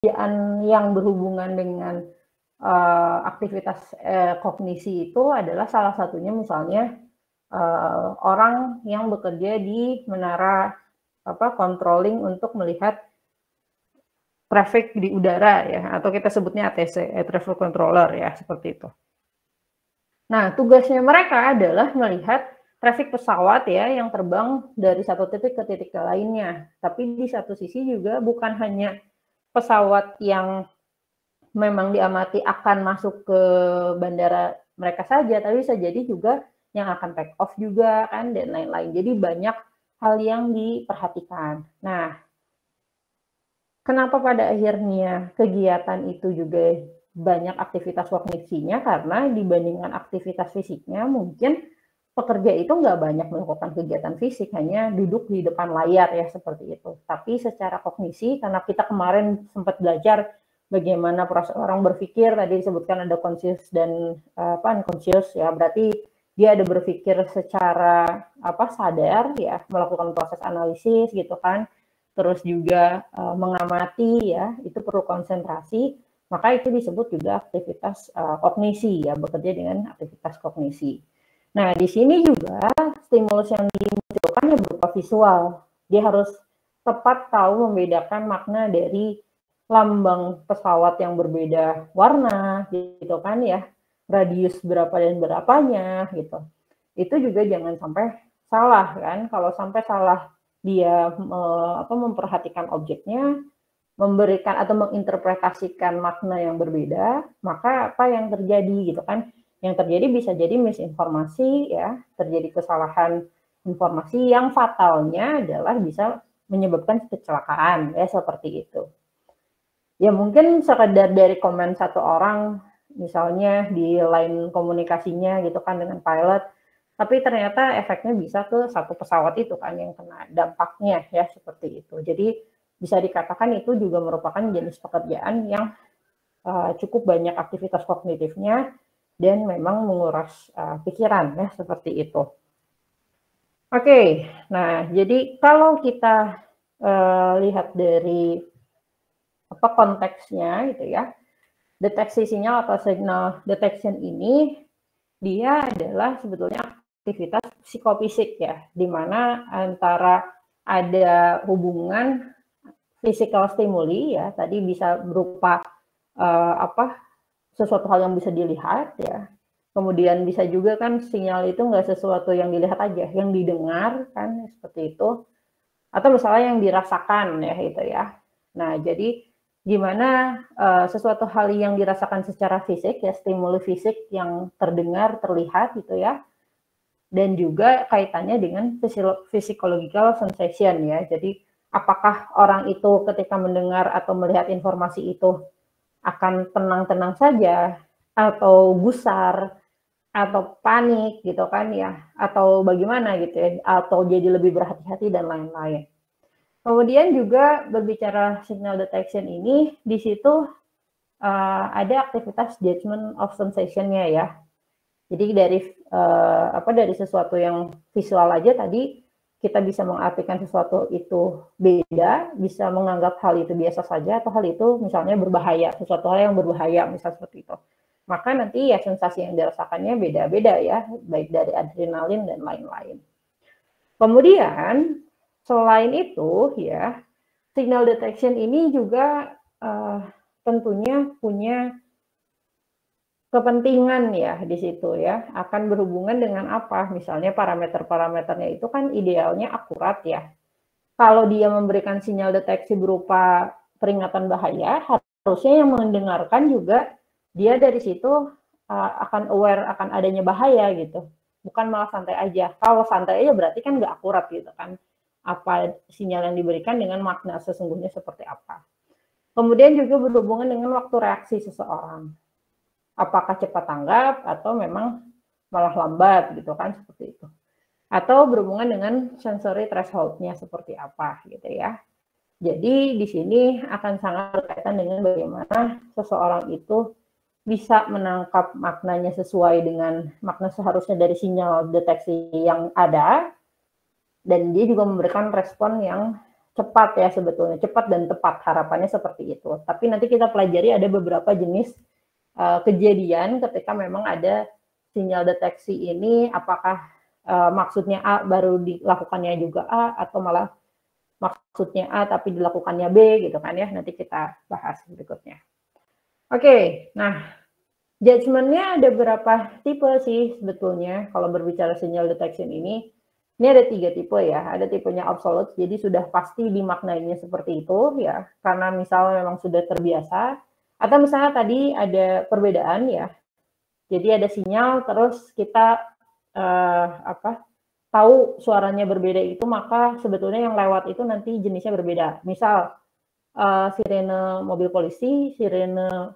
yang berhubungan dengan aktivitas kognisi itu adalah salah satunya misalnya orang yang bekerja di menara controlling untuk melihat traffic di udara ya, atau kita sebutnya ATC, Air Traffic Controller ya, seperti itu. Nah, tugasnya mereka adalah melihat traffic pesawat ya yang terbang dari satu titik ke titik lainnya. Tapi di satu sisi juga bukan hanya pesawat yang memang diamati akan masuk ke bandara mereka saja, tapi bisa jadi juga yang akan take off juga kan dan lain-lain. Jadi banyak hal yang diperhatikan. Nah, kenapa pada akhirnya kegiatan itu juga banyak aktivitas kognisinya? Karena dibandingkan aktivitas fisiknya, mungkin pekerja itu nggak banyak melakukan kegiatan fisik, hanya duduk di depan layar ya seperti itu. Tapi secara kognisi, karena kita kemarin sempat belajar bagaimana proses orang berpikir, tadi disebutkan ada conscious dan unconscious ya, berarti dia ada berpikir secara sadar ya, melakukan proses analisis gitu kan, terus juga mengamati ya, itu perlu konsentrasi, maka itu disebut juga aktivitas kognisi ya, bekerja dengan aktivitas kognisi. Nah, di sini juga stimulus yang dimunculkan berupa visual. Dia harus tepat tahu membedakan makna dari lambang pesawat yang berbeda warna gitu kan ya, radius berapa dan berapanya gitu. Itu juga jangan sampai salah kan. Kalau sampai salah dia memperhatikan objeknya, memberikan atau menginterpretasikan makna yang berbeda, maka apa yang terjadi gitu kan? Yang terjadi bisa jadi misinformasi ya, terjadi kesalahan informasi yang fatalnya adalah bisa menyebabkan kecelakaan ya, seperti itu. Ya mungkin sekedar dari komen satu orang misalnya di line komunikasinya gitu kan dengan pilot, tapi ternyata efeknya bisa ke satu pesawat itu kan yang kena dampaknya ya, seperti itu. Jadi bisa dikatakan itu juga merupakan jenis pekerjaan yang cukup banyak aktivitas kognitifnya dan memang menguras pikiran ya, seperti itu. Oke, nah jadi kalau kita lihat dari konteksnya gitu ya, deteksi sinyal atau signal detection ini dia adalah sebetulnya aktivitas psikofisik ya, di mana antara ada hubungan physical stimuli ya, tadi bisa berupa sesuatu hal yang bisa dilihat ya, kemudian bisa juga kan sinyal itu nggak sesuatu yang dilihat aja, yang didengar kan seperti itu, atau misalnya yang dirasakan ya itu ya. Nah jadi gimana sesuatu hal yang dirasakan secara fisik ya, stimuli fisik yang terdengar, terlihat gitu ya, dan juga kaitannya dengan physiological sensation ya. Jadi apakah orang itu ketika mendengar atau melihat informasi itu akan tenang-tenang saja, atau gusar, atau panik gitu kan ya, atau bagaimana gitu ya, atau jadi lebih berhati-hati dan lain-lain. Kemudian juga berbicara signal detection ini, di situ ada aktivitas judgment of sensation-nya ya. Jadi dari sesuatu yang visual aja tadi kita bisa mengartikan sesuatu itu beda, bisa menganggap hal itu biasa saja, atau hal itu misalnya berbahaya, sesuatu hal yang berbahaya, misal seperti itu. Maka nanti ya sensasi yang dirasakannya beda-beda ya, baik dari adrenalin dan lain-lain. Kemudian selain itu ya, signal detection ini juga tentunya punya kepentingan ya di situ ya, akan berhubungan dengan apa, misalnya parameter-parameternya itu kan idealnya akurat ya. Kalau dia memberikan sinyal deteksi berupa peringatan bahaya, harusnya yang mendengarkan juga dia dari situ akan aware akan adanya bahaya gitu, bukan malah santai aja. Kalau santai aja berarti kan nggak akurat gitu kan, apa sinyal yang diberikan dengan makna sesungguhnya seperti apa. Kemudian juga berhubungan dengan waktu reaksi seseorang, apakah cepat tanggap atau memang malah lambat gitu kan, seperti itu. Atau berhubungan dengan sensory threshold-nya seperti apa gitu ya. Jadi di sini akan sangat berkaitan dengan bagaimana seseorang itu bisa menangkap maknanya sesuai dengan makna seharusnya dari sinyal deteksi yang ada, dan dia juga memberikan respon yang cepat ya sebetulnya, cepat dan tepat, harapannya seperti itu. Tapi nanti kita pelajari ada beberapa jenis kejadian ketika memang ada sinyal deteksi ini, apakah maksudnya A baru dilakukannya juga A, atau malah maksudnya A tapi dilakukannya B gitu kan ya, nanti kita bahas berikutnya. Oke, nah judgement-nya ada berapa tipe sih sebetulnya kalau berbicara sinyal detection ini. Ini ada 3 tipe ya, ada tipenya absolute, jadi sudah pasti dimaknainya seperti itu ya, karena misalnya memang sudah terbiasa, atau misalnya tadi ada perbedaan ya, jadi ada sinyal terus kita tahu suaranya berbeda itu, maka sebetulnya yang lewat itu nanti jenisnya berbeda. Misal sirene mobil polisi, sirene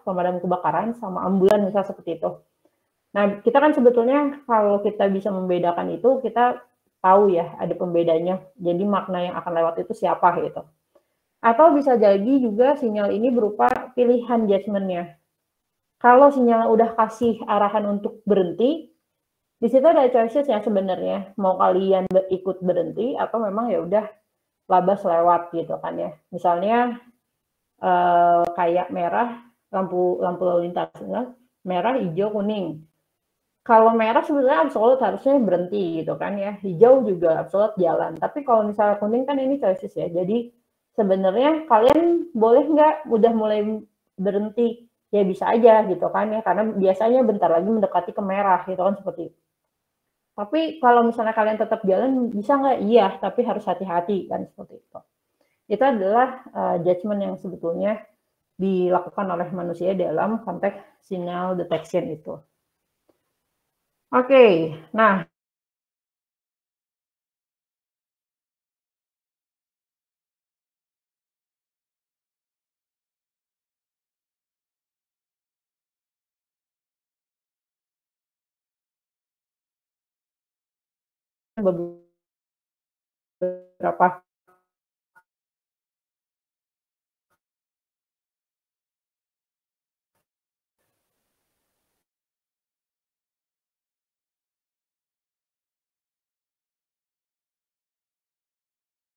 pemadam kebakaran, sama ambulan misal seperti itu. Nah, kita kan sebetulnya kalau kita bisa membedakan itu, kita tahu ya ada pembedanya. Jadi makna yang akan lewat itu siapa gitu. Atau bisa jadi juga sinyal ini berupa pilihan judgement-nya. Kalau sinyal udah kasih arahan untuk berhenti, di situ ada choices ya sebenarnya. Mau kalian ikut berhenti atau memang ya udah labas lewat gitu kan ya. Misalnya kayak merah, lampu lalu lintas, merah, hijau, kuning. Kalau merah sebenarnya absolut harusnya berhenti gitu kan ya, hijau juga absolut jalan. Tapi kalau misalnya kuning kan ini choices ya, jadi sebenarnya kalian boleh nggak udah mulai berhenti, ya bisa aja gitu kan ya, karena biasanya bentar lagi mendekati ke merah gitu kan seperti itu. Tapi kalau misalnya kalian tetap jalan, bisa nggak? Iya, tapi harus hati-hati kan seperti itu. Itu adalah judgement yang sebetulnya dilakukan oleh manusia dalam konteks signal detection itu. Oke, nah beberapa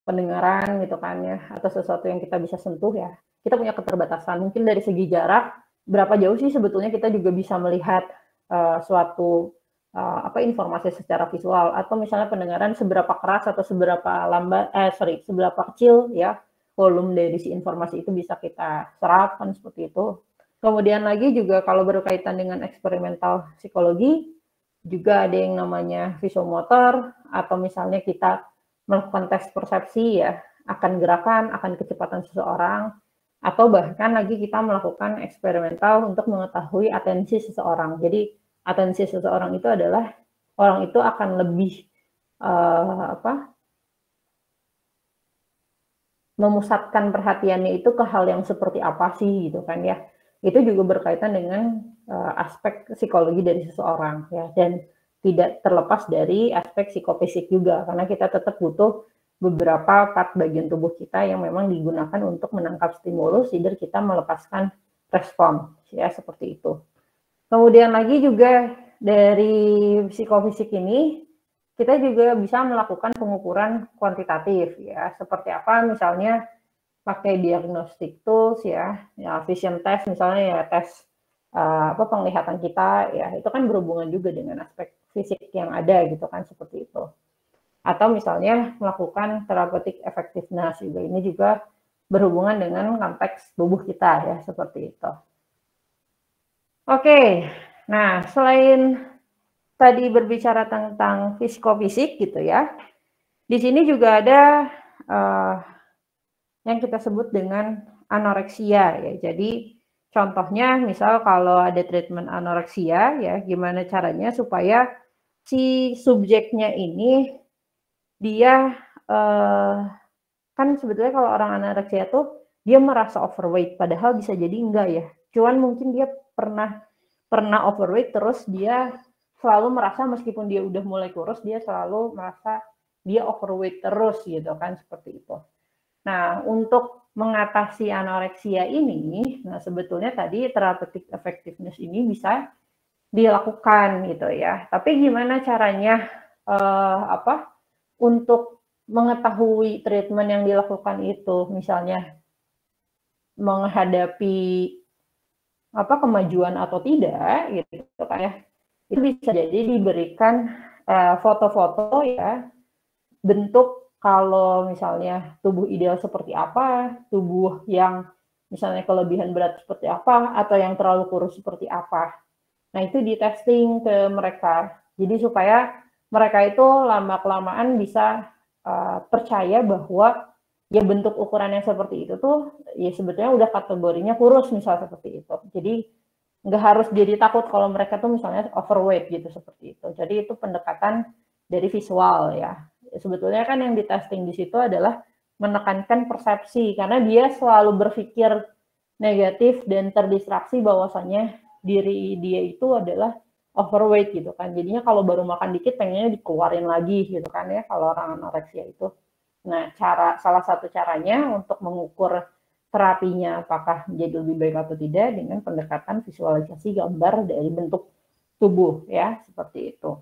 pendengaran gitu kan ya, atau sesuatu yang kita bisa sentuh ya, kita punya keterbatasan. Mungkin dari segi jarak, berapa jauh sih sebetulnya kita juga bisa melihat suatu informasi secara visual, atau misalnya pendengaran seberapa keras atau seberapa seberapa kecil ya volume dari si informasi itu bisa kita serap kan seperti itu. Kemudian lagi juga kalau berkaitan dengan eksperimental psikologi, juga ada yang namanya visomotor, atau misalnya kita melakukan tes persepsi ya, akan gerakan, akan kecepatan seseorang, atau bahkan lagi kita melakukan eksperimental untuk mengetahui atensi seseorang. Jadi atensi seseorang itu adalah orang itu akan lebih memusatkan perhatiannya itu ke hal yang seperti apa sih gitu kan ya. Itu juga berkaitan dengan aspek psikologi dari seseorang ya, dan tidak terlepas dari aspek psikofisik juga, karena kita tetap butuh beberapa part bagian tubuh kita yang memang digunakan untuk menangkap stimulus, sehingga kita melepaskan respon ya seperti itu. Kemudian lagi juga dari psikofisik ini kita juga bisa melakukan pengukuran kuantitatif ya, seperti apa misalnya pakai diagnostic tools ya vision test misalnya ya, tes penglihatan kita ya, itu kan berhubungan juga dengan aspek fisik yang ada gitu kan seperti itu. Atau misalnya melakukan therapeutic effectiveness juga, ini juga berhubungan dengan konteks tubuh kita ya seperti itu. Oke, nah selain tadi berbicara tentang psikofisik gitu ya, di sini juga ada yang kita sebut dengan anoreksia ya. Jadi contohnya misal kalau ada treatment anoreksia ya, gimana caranya supaya si subjeknya ini dia kan sebetulnya kalau orang anoreksia tuh dia merasa overweight, padahal bisa jadi enggak ya. Cuman mungkin dia pernah overweight, terus dia selalu merasa meskipun dia udah mulai kurus, dia selalu merasa dia overweight terus gitu kan seperti itu. Nah, untuk mengatasi anoreksia ini, nah sebetulnya tadi therapeutic effectiveness ini bisa dilakukan gitu ya. Tapi gimana caranya untuk mengetahui treatment yang dilakukan itu, misalnya menghadapi kemajuan atau tidak, gitu kan ya, itu bisa jadi diberikan foto-foto ya, bentuk kalau misalnya tubuh ideal seperti apa, tubuh yang misalnya kelebihan berat seperti apa, atau yang terlalu kurus seperti apa. Nah, itu di-testing ke mereka. Jadi supaya mereka itu lama-kelamaan bisa percaya bahwa ya bentuk ukuran yang seperti itu tuh ya sebetulnya udah kategorinya kurus misalnya seperti itu. Jadi nggak harus jadi takut kalau mereka tuh misalnya overweight gitu seperti itu. Jadi itu pendekatan dari visual ya. Sebetulnya kan yang di-testing di situ adalah menekankan persepsi karena dia selalu berpikir negatif dan terdistraksi bahwasanya diri dia itu adalah overweight gitu kan. Jadinya kalau baru makan dikit pengennya dikeluarin lagi gitu kan ya kalau orang anoreksia itu. Nah, salah satu caranya untuk mengukur terapinya apakah menjadi lebih baik atau tidak dengan pendekatan visualisasi gambar dari bentuk tubuh ya, seperti itu.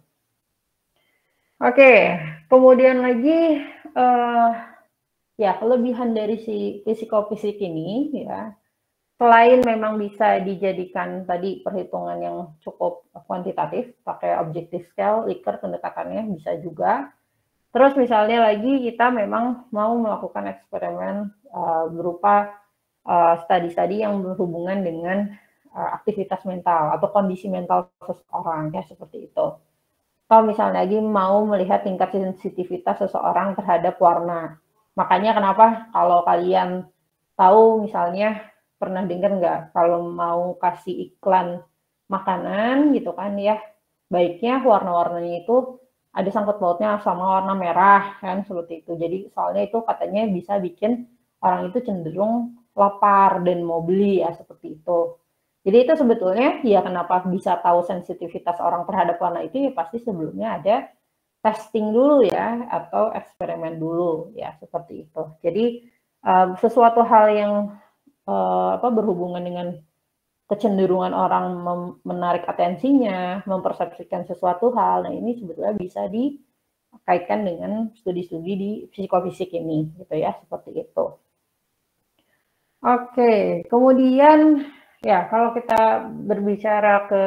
Oke, kemudian lagi ya kelebihan dari si psikofisik ini ya, selain memang bisa dijadikan tadi perhitungan yang cukup kuantitatif, pakai objective scale, Likert pendekatannya bisa juga. Terus misalnya lagi kita memang mau melakukan eksperimen berupa studi-studi yang berhubungan dengan aktivitas mental atau kondisi mental seseorang ya seperti itu. Kalau misalnya lagi mau melihat tingkat sensitivitas seseorang terhadap warna. Makanya kenapa kalau kalian tahu misalnya pernah dengar nggak kalau mau kasih iklan makanan gitu kan ya, baiknya warna-warnanya itu ada sangkut pautnya sama warna merah kan seperti itu. Jadi soalnya itu katanya bisa bikin orang itu cenderung lapar dan mau beli ya seperti itu. Jadi itu sebetulnya ya kenapa bisa tahu sensitivitas orang terhadap warna itu ya pasti sebelumnya ada testing dulu ya atau eksperimen dulu ya seperti itu. Jadi sesuatu hal yang berhubungan dengan kecenderungan orang menarik atensinya, mempersepsikan sesuatu hal, nah ini sebetulnya bisa dikaitkan dengan studi-studi di psikofisik ini gitu ya, seperti itu. Oke, kemudian ya kalau kita berbicara ke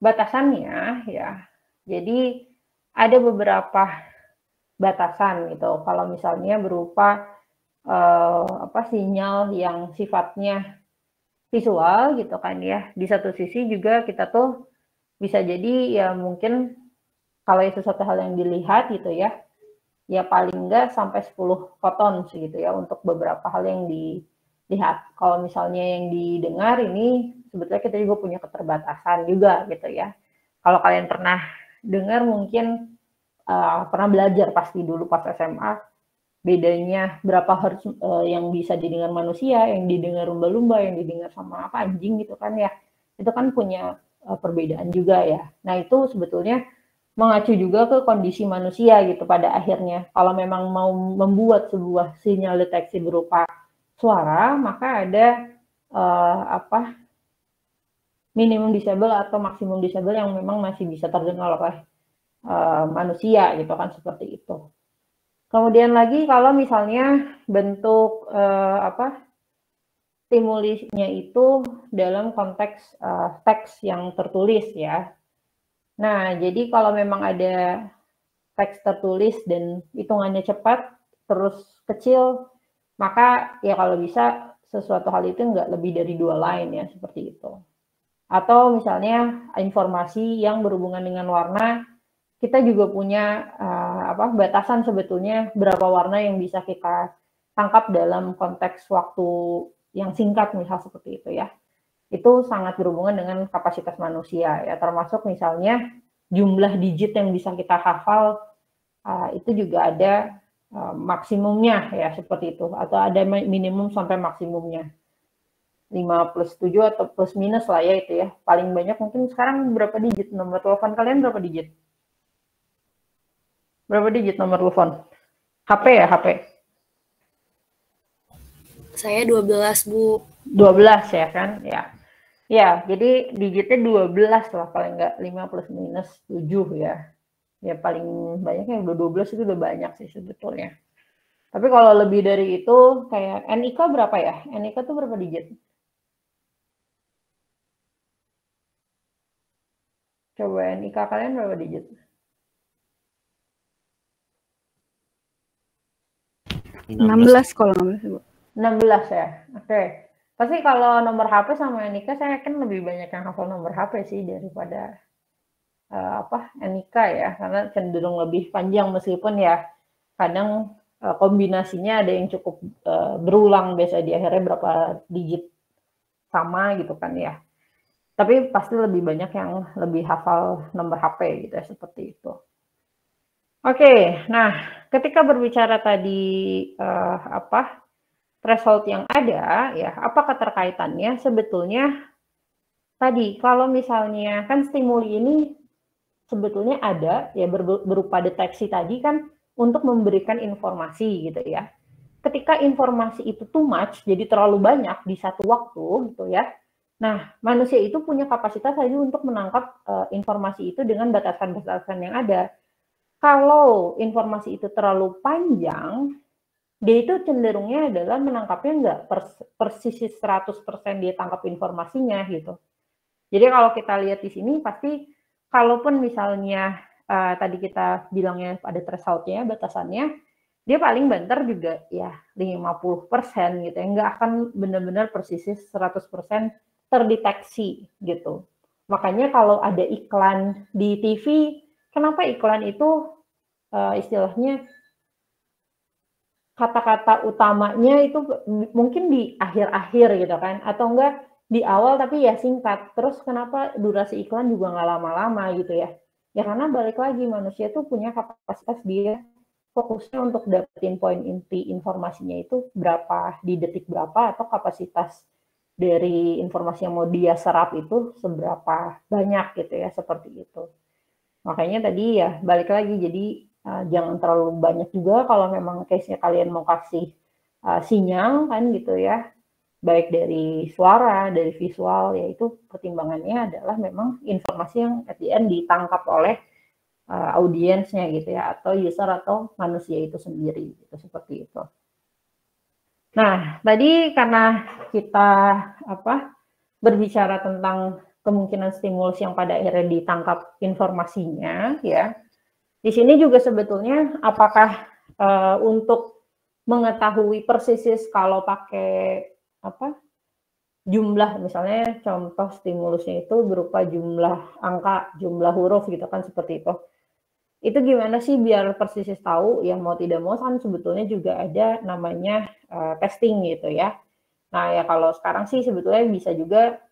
batasannya ya, jadi ada beberapa batasan gitu. Kalau misalnya berupa sinyal yang sifatnya visual gitu kan ya. Di satu sisi juga kita tuh bisa jadi ya mungkin kalau itu sesuatu hal yang dilihat gitu ya, ya paling enggak sampai 10 foton segitu ya untuk beberapa hal yang dilihat. Kalau misalnya yang didengar ini sebetulnya kita juga punya keterbatasan juga gitu ya. Kalau kalian pernah dengar mungkin pernah belajar pasti dulu pas SMA, bedanya berapa hertz yang bisa didengar manusia, yang didengar lumba-lumba, yang didengar sama anjing gitu kan ya. Itu kan punya perbedaan juga ya. Nah, itu sebetulnya mengacu juga ke kondisi manusia gitu pada akhirnya. Kalau memang mau membuat sebuah sinyal deteksi berupa suara, maka ada minimum disable atau maksimum disable yang memang masih bisa terdengar oleh manusia gitu kan seperti itu. Kemudian lagi kalau misalnya bentuk stimulisnya itu dalam konteks teks yang tertulis ya. Nah, jadi kalau memang ada teks tertulis dan hitungannya cepat, terus kecil, maka ya kalau bisa sesuatu hal itu nggak lebih dari 2 line ya, seperti itu. Atau misalnya informasi yang berhubungan dengan warna, kita juga punya batasan sebetulnya berapa warna yang bisa kita tangkap dalam konteks waktu yang singkat misal seperti itu ya. Itu sangat berhubungan dengan kapasitas manusia ya, termasuk misalnya jumlah digit yang bisa kita hafal itu juga ada maksimumnya ya seperti itu, atau ada minimum sampai maksimumnya 5+7 atau plus minus lah ya itu ya. Paling banyak mungkin sekarang berapa digit, nomor telepon kalian berapa digit? Berapa digit nomor telepon? HP ya, HP? Saya 12, Bu. 12 ya kan? Ya. Ya, jadi digitnya 12 lah paling enggak 5 plus minus 7 ya. Ya paling banyaknya udah 12 itu udah banyak sih sebetulnya. Tapi kalau lebih dari itu kayak NIK berapa ya? NIK tuh berapa digit? Coba NIK kalian berapa digit? 16 kalau nggak salah, Bu. 16 ya? Oke. Pasti kalau nomor HP sama NIK saya yakin lebih banyak yang hafal nomor HP sih daripada NIK ya, karena cenderung lebih panjang meskipun ya kadang kombinasinya ada yang cukup berulang, biasa di akhirnya berapa digit sama gitu kan ya. Tapi pasti lebih banyak yang lebih hafal nomor HP gitu ya, seperti itu. Oke, nah ketika berbicara tadi threshold yang ada, ya apa keterkaitannya? Sebetulnya tadi kalau misalnya kan stimuli ini sebetulnya ada ya berupa deteksi tadi kan untuk memberikan informasi gitu ya. Ketika informasi itu too much, jadi terlalu banyak di satu waktu gitu ya. Nah, manusia itu punya kapasitas tadi untuk menangkap informasi itu dengan batasan-batasan yang ada. Kalau informasi itu terlalu panjang, dia itu cenderungnya adalah menangkapnya nggak persis 100% dia tangkap informasinya gitu. Jadi kalau kita lihat di sini pasti kalaupun misalnya tadi kita bilangnya ada threshold-nya, batasannya, dia paling banter juga ya 50% gitu ya, nggak akan benar-benar persis 100% terdeteksi gitu. Makanya kalau ada iklan di TV, kenapa iklan itu istilahnya kata-kata utamanya itu mungkin di akhir-akhir gitu kan, atau enggak di awal tapi ya singkat. Terus kenapa durasi iklan juga nggak lama-lama gitu ya? Ya karena balik lagi manusia tuh punya kapasitas dia fokusnya untuk dapetin poin inti informasinya itu berapa di detik berapa, atau kapasitas dari informasi yang mau dia serap itu seberapa banyak gitu ya, seperti itu. Makanya tadi ya balik lagi, jadi jangan terlalu banyak juga kalau memang case-nya kalian mau kasih sinyal kan gitu ya, baik dari suara, dari visual, yaitu pertimbangannya adalah memang informasi yang at the end ditangkap oleh audiensnya gitu ya, atau user atau manusia itu sendiri gitu, seperti itu. Nah, tadi karena kita berbicara tentang kemungkinan stimulus yang pada akhirnya ditangkap informasinya ya. Di sini juga sebetulnya apakah untuk mengetahui persis kalau pakai jumlah, misalnya contoh stimulusnya itu berupa jumlah angka, jumlah huruf gitu kan, seperti itu. Itu gimana sih biar persis tahu? Ya mau tidak mau kan sebetulnya juga ada namanya testing gitu ya. Nah ya kalau sekarang sih sebetulnya bisa juga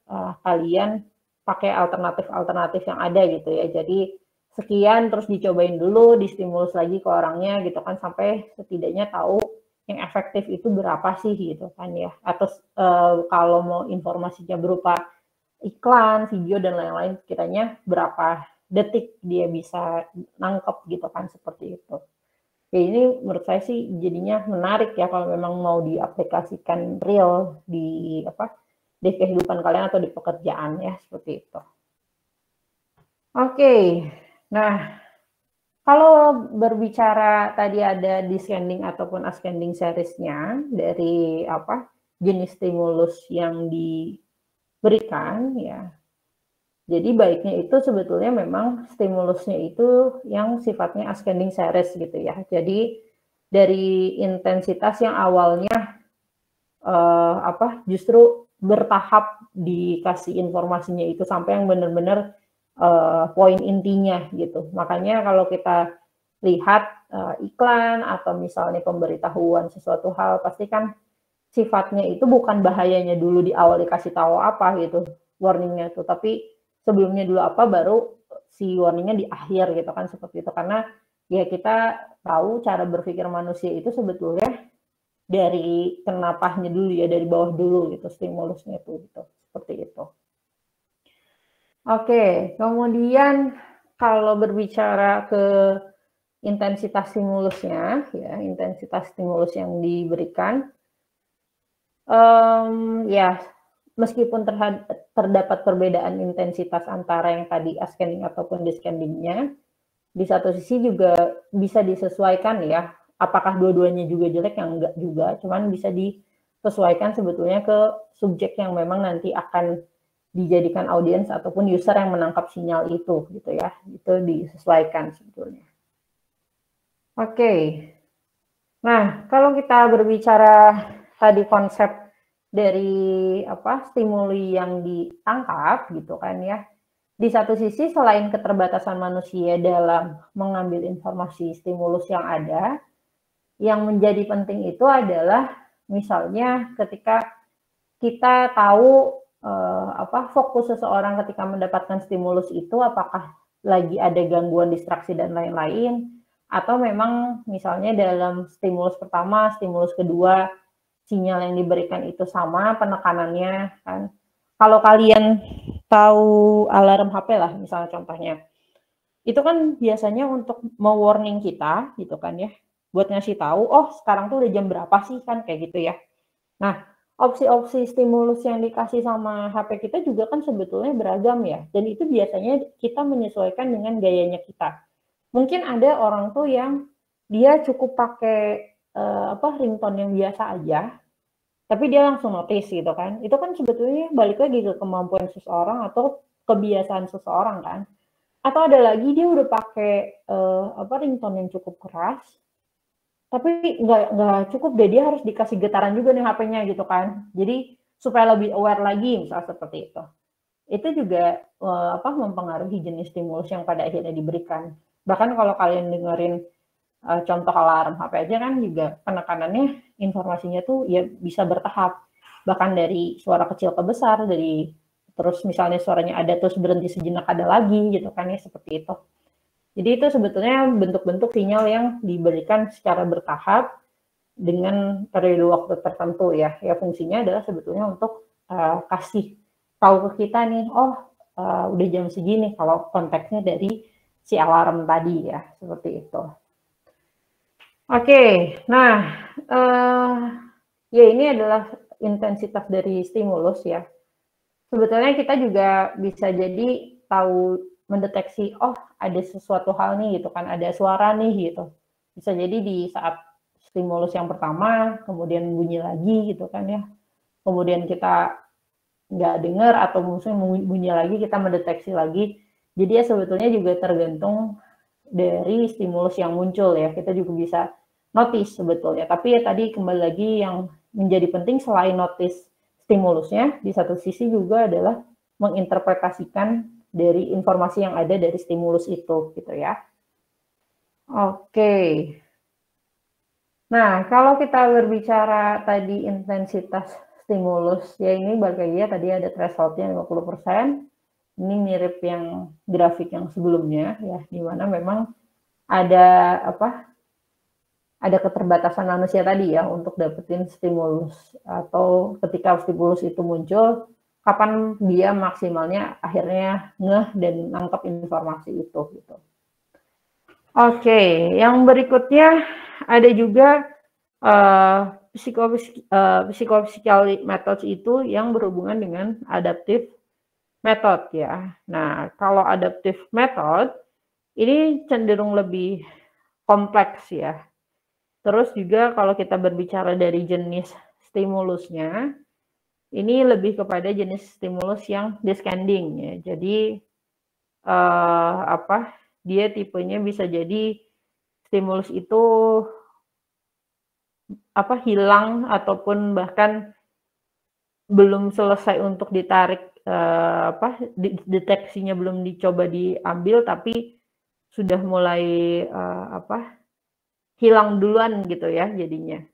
kalian pakai alternatif-alternatif yang ada gitu ya. Jadi sekian terus dicobain dulu, distimulus lagi ke orangnya gitu kan, sampai setidaknya tahu yang efektif itu berapa sih gitu kan ya. Atau kalau mau informasinya berupa iklan, video dan lain-lain, sekiranya berapa detik dia bisa nangkep gitu kan, seperti itu. Ya ini menurut saya sih jadinya menarik ya kalau memang mau diaplikasikan real di di kehidupan kalian atau di pekerjaan ya, seperti itu. Oke, nah kalau berbicara tadi ada descending ataupun ascending series-nya dari jenis stimulus yang diberikan ya. Jadi baiknya itu sebetulnya memang stimulusnya itu yang sifatnya ascending series gitu ya. Jadi dari intensitas yang awalnya justru bertahap dikasih informasinya itu sampai yang benar-benar poin intinya gitu. Makanya kalau kita lihat iklan atau misalnya pemberitahuan sesuatu hal, pasti kan sifatnya itu bukan bahayanya dulu di awal dikasih tahu apa gitu warningnya itu, tapi sebelumnya dulu apa baru si warningnya di akhir gitu kan, seperti itu. Karena ya kita tahu cara berpikir manusia itu sebetulnya dari kenapanya dulu ya, dari bawah dulu gitu stimulusnya itu gitu, seperti itu. Oke, kemudian kalau berbicara ke intensitas stimulusnya ya, intensitas stimulus yang diberikan ya meskipun terdapat perbedaan intensitas antara yang tadi ascending ataupun descending-nya, di satu sisi juga bisa disesuaikan ya, apakah dua-duanya juga jelek, yang enggak juga, cuman bisa disesuaikan sebetulnya ke subjek yang memang nanti akan dijadikan audiens ataupun user yang menangkap sinyal itu gitu ya, itu disesuaikan sebetulnya. Oke, nah kalau kita berbicara tadi konsep dari stimuli yang ditangkap gitu kan ya, di satu sisi selain keterbatasan manusia dalam mengambil informasi stimulus yang ada, yang menjadi penting itu adalah misalnya ketika kita tahu fokus seseorang ketika mendapatkan stimulus itu apakah lagi ada gangguan distraksi dan lain-lain, atau memang misalnya dalam stimulus pertama, stimulus kedua, sinyal yang diberikan itu sama penekanannya kan. Kalau kalian tahu alarm HP lah misalnya contohnya, itu kan biasanya untuk me-warning kita gitu kan ya, buat ngasih tahu, oh sekarang tuh udah jam berapa sih kan kayak gitu ya. Nah, opsi-opsi stimulus yang dikasih sama HP kita juga kan sebetulnya beragam ya, dan itu biasanya kita menyesuaikan dengan gayanya kita. Mungkin ada orang tuh yang dia cukup pakai ringtone yang biasa aja, tapi dia langsung notice gitu kan. Itu kan sebetulnya balik lagi ke kemampuan seseorang atau kebiasaan seseorang kan. Atau ada lagi dia udah pakai ringtone yang cukup keras, tapi nggak cukup deh, dia harus dikasih getaran juga nih HP-nya gitu kan. Jadi supaya lebih aware lagi misalnya seperti itu. Itu juga mempengaruhi jenis stimulus yang pada akhirnya diberikan. Bahkan kalau kalian dengerin contoh alarm HP aja kan juga penekanannya informasinya tuh ya bisa bertahap. Bahkan dari suara kecil ke besar, dari terus misalnya suaranya ada terus berhenti sejenak ada lagi gitu kan ya, seperti itu. Jadi itu sebetulnya bentuk-bentuk sinyal yang diberikan secara bertahap dengan periode waktu tertentu ya. Ya fungsinya adalah sebetulnya untuk kasih tahu ke kita nih, oh udah jam segini kalau konteksnya dari si alarm tadi ya, seperti itu. Oke, nah ya ini adalah intensitas dari stimulus ya. Sebetulnya kita juga bisa jadi tahu mendeteksi, oh ada sesuatu hal nih gitu kan, ada suara nih gitu. Bisa jadi di saat stimulus yang pertama, kemudian bunyi lagi gitu kan ya. Kemudian kita nggak dengar atau mungkin bunyi lagi, kita mendeteksi lagi. Jadi ya sebetulnya juga tergantung dari stimulus yang muncul ya. Kita juga bisa notice sebetulnya. Tapi ya tadi kembali lagi yang menjadi penting selain notice stimulusnya, di satu sisi juga adalah menginterpretasikan dari informasi yang ada dari stimulus itu gitu ya. Oke. Nah, kalau kita berbicara tadi intensitas stimulus, ya ini balik lagi ya, tadi ada thresholdnya 50%. Ini mirip yang grafik yang sebelumnya ya, di mana memang ada ada keterbatasan manusia tadi ya untuk dapetin stimulus, atau ketika stimulus itu muncul, kapan dia maksimalnya akhirnya ngeh dan nangkep informasi itu gitu. Oke, yang berikutnya ada juga psychophysical methods itu yang berhubungan dengan adaptive method ya. Nah, kalau adaptive method ini cenderung lebih kompleks ya. Terus juga kalau kita berbicara dari jenis stimulusnya, ini lebih kepada jenis stimulus yang descending ya. Jadi dia tipenya bisa jadi stimulus itu hilang ataupun bahkan belum selesai untuk ditarik, deteksinya belum dicoba diambil tapi sudah mulai hilang duluan gitu ya jadinya.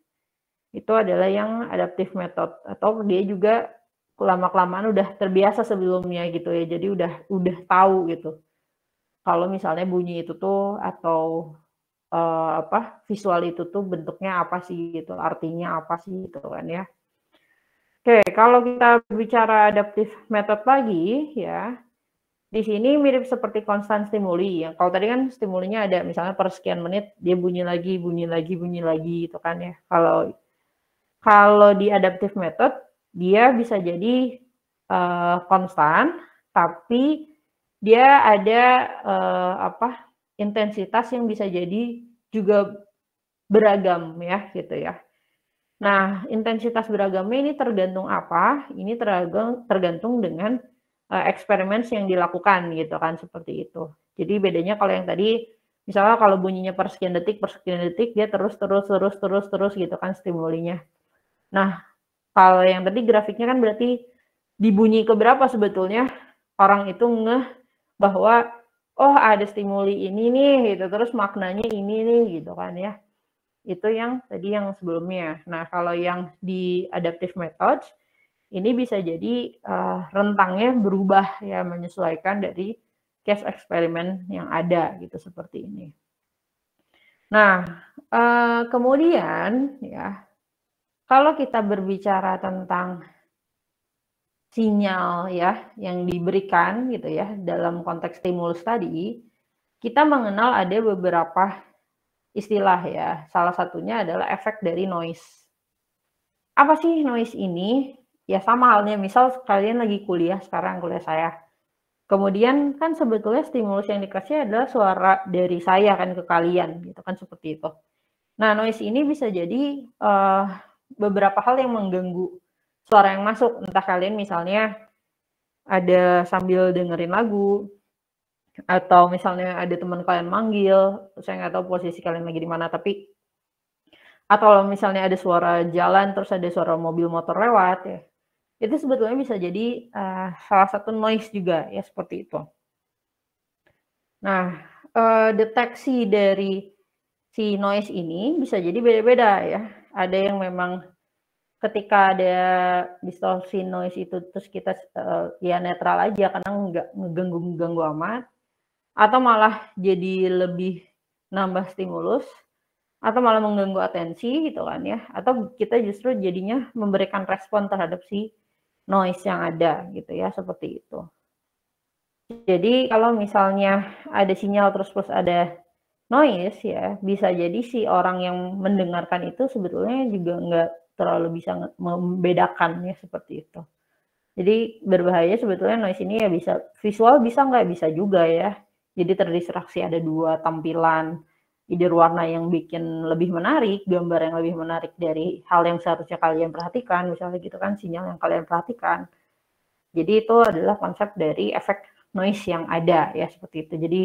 Itu adalah yang adaptive method, atau dia juga lama-kelamaan udah terbiasa sebelumnya gitu ya. Jadi udah tahu gitu. Kalau misalnya bunyi itu tuh atau visual itu tuh bentuknya apa sih gitu, artinya apa sih gitu kan ya. Oke, kalau kita bicara adaptive method lagi ya, di sini mirip seperti constant stimuli. Yang kalau tadi kan stimulinya ada misalnya per sekian menit dia bunyi lagi gitu kan ya. Kalau di adaptive method dia bisa jadi konstan, tapi dia ada intensitas yang bisa jadi juga beragam ya gitu ya. Nah, intensitas beragamnya ini tergantung apa? Ini tergantung dengan eksperimen yang dilakukan gitu kan, seperti itu. Jadi bedanya kalau yang tadi, misalnya kalau bunyinya per sekian detik dia terus gitu kan stimulinya. Nah, kalau yang tadi grafiknya kan berarti di bunyi keberapa sebetulnya orang itu ngeh bahwa oh ada stimuli ini nih gitu, terus maknanya ini nih gitu kan ya. Itu yang tadi yang sebelumnya. Nah, kalau yang di adaptive methods, ini bisa jadi rentangnya berubah ya, menyesuaikan dari case eksperimen yang ada gitu, seperti ini. Nah, kemudian ya, kalau kita berbicara tentang sinyal ya yang diberikan gitu ya dalam konteks stimulus tadi, kita mengenal ada beberapa istilah ya. Salah satunya adalah efek dari noise. Apa sih noise ini? Ya sama halnya, misal kalian lagi kuliah sekarang, kuliah saya. Kemudian kan sebetulnya stimulus yang dikasih adalah suara dari saya kan ke kalian, gitu kan, seperti itu. Nah, noise ini bisa jadi beberapa hal yang mengganggu suara yang masuk. Entah kalian misalnya ada sambil dengerin lagu, atau misalnya ada teman kalian manggil, saya nggak tahu posisi kalian lagi di mana, tapi atau misalnya ada suara jalan, terus ada suara mobil motor lewat ya, itu sebetulnya bisa jadi salah satu noise juga ya, seperti itu. Nah, deteksi dari si noise ini bisa jadi beda-beda ya. Ada yang memang ketika ada distorsi noise itu terus kita ya netral aja karena nggak ngeganggu amat, atau malah jadi lebih nambah stimulus, atau malah mengganggu atensi gitu kan ya, atau kita justru jadinya memberikan respon terhadap si noise yang ada gitu ya, seperti itu. Jadi kalau misalnya ada sinyal terus ada noise ya, bisa jadi si orang yang mendengarkan itu sebetulnya juga nggak terlalu bisa membedakan ya, seperti itu. Jadi berbahaya sebetulnya noise ini ya, bisa visual, bisa nggak bisa juga ya. Jadi terdistraksi, ada dua tampilan, either warna yang bikin lebih menarik, gambar yang lebih menarik dari hal yang seharusnya kalian perhatikan, misalnya gitu kan, sinyal yang kalian perhatikan. Jadi itu adalah konsep dari efek noise yang ada ya, seperti itu. Jadi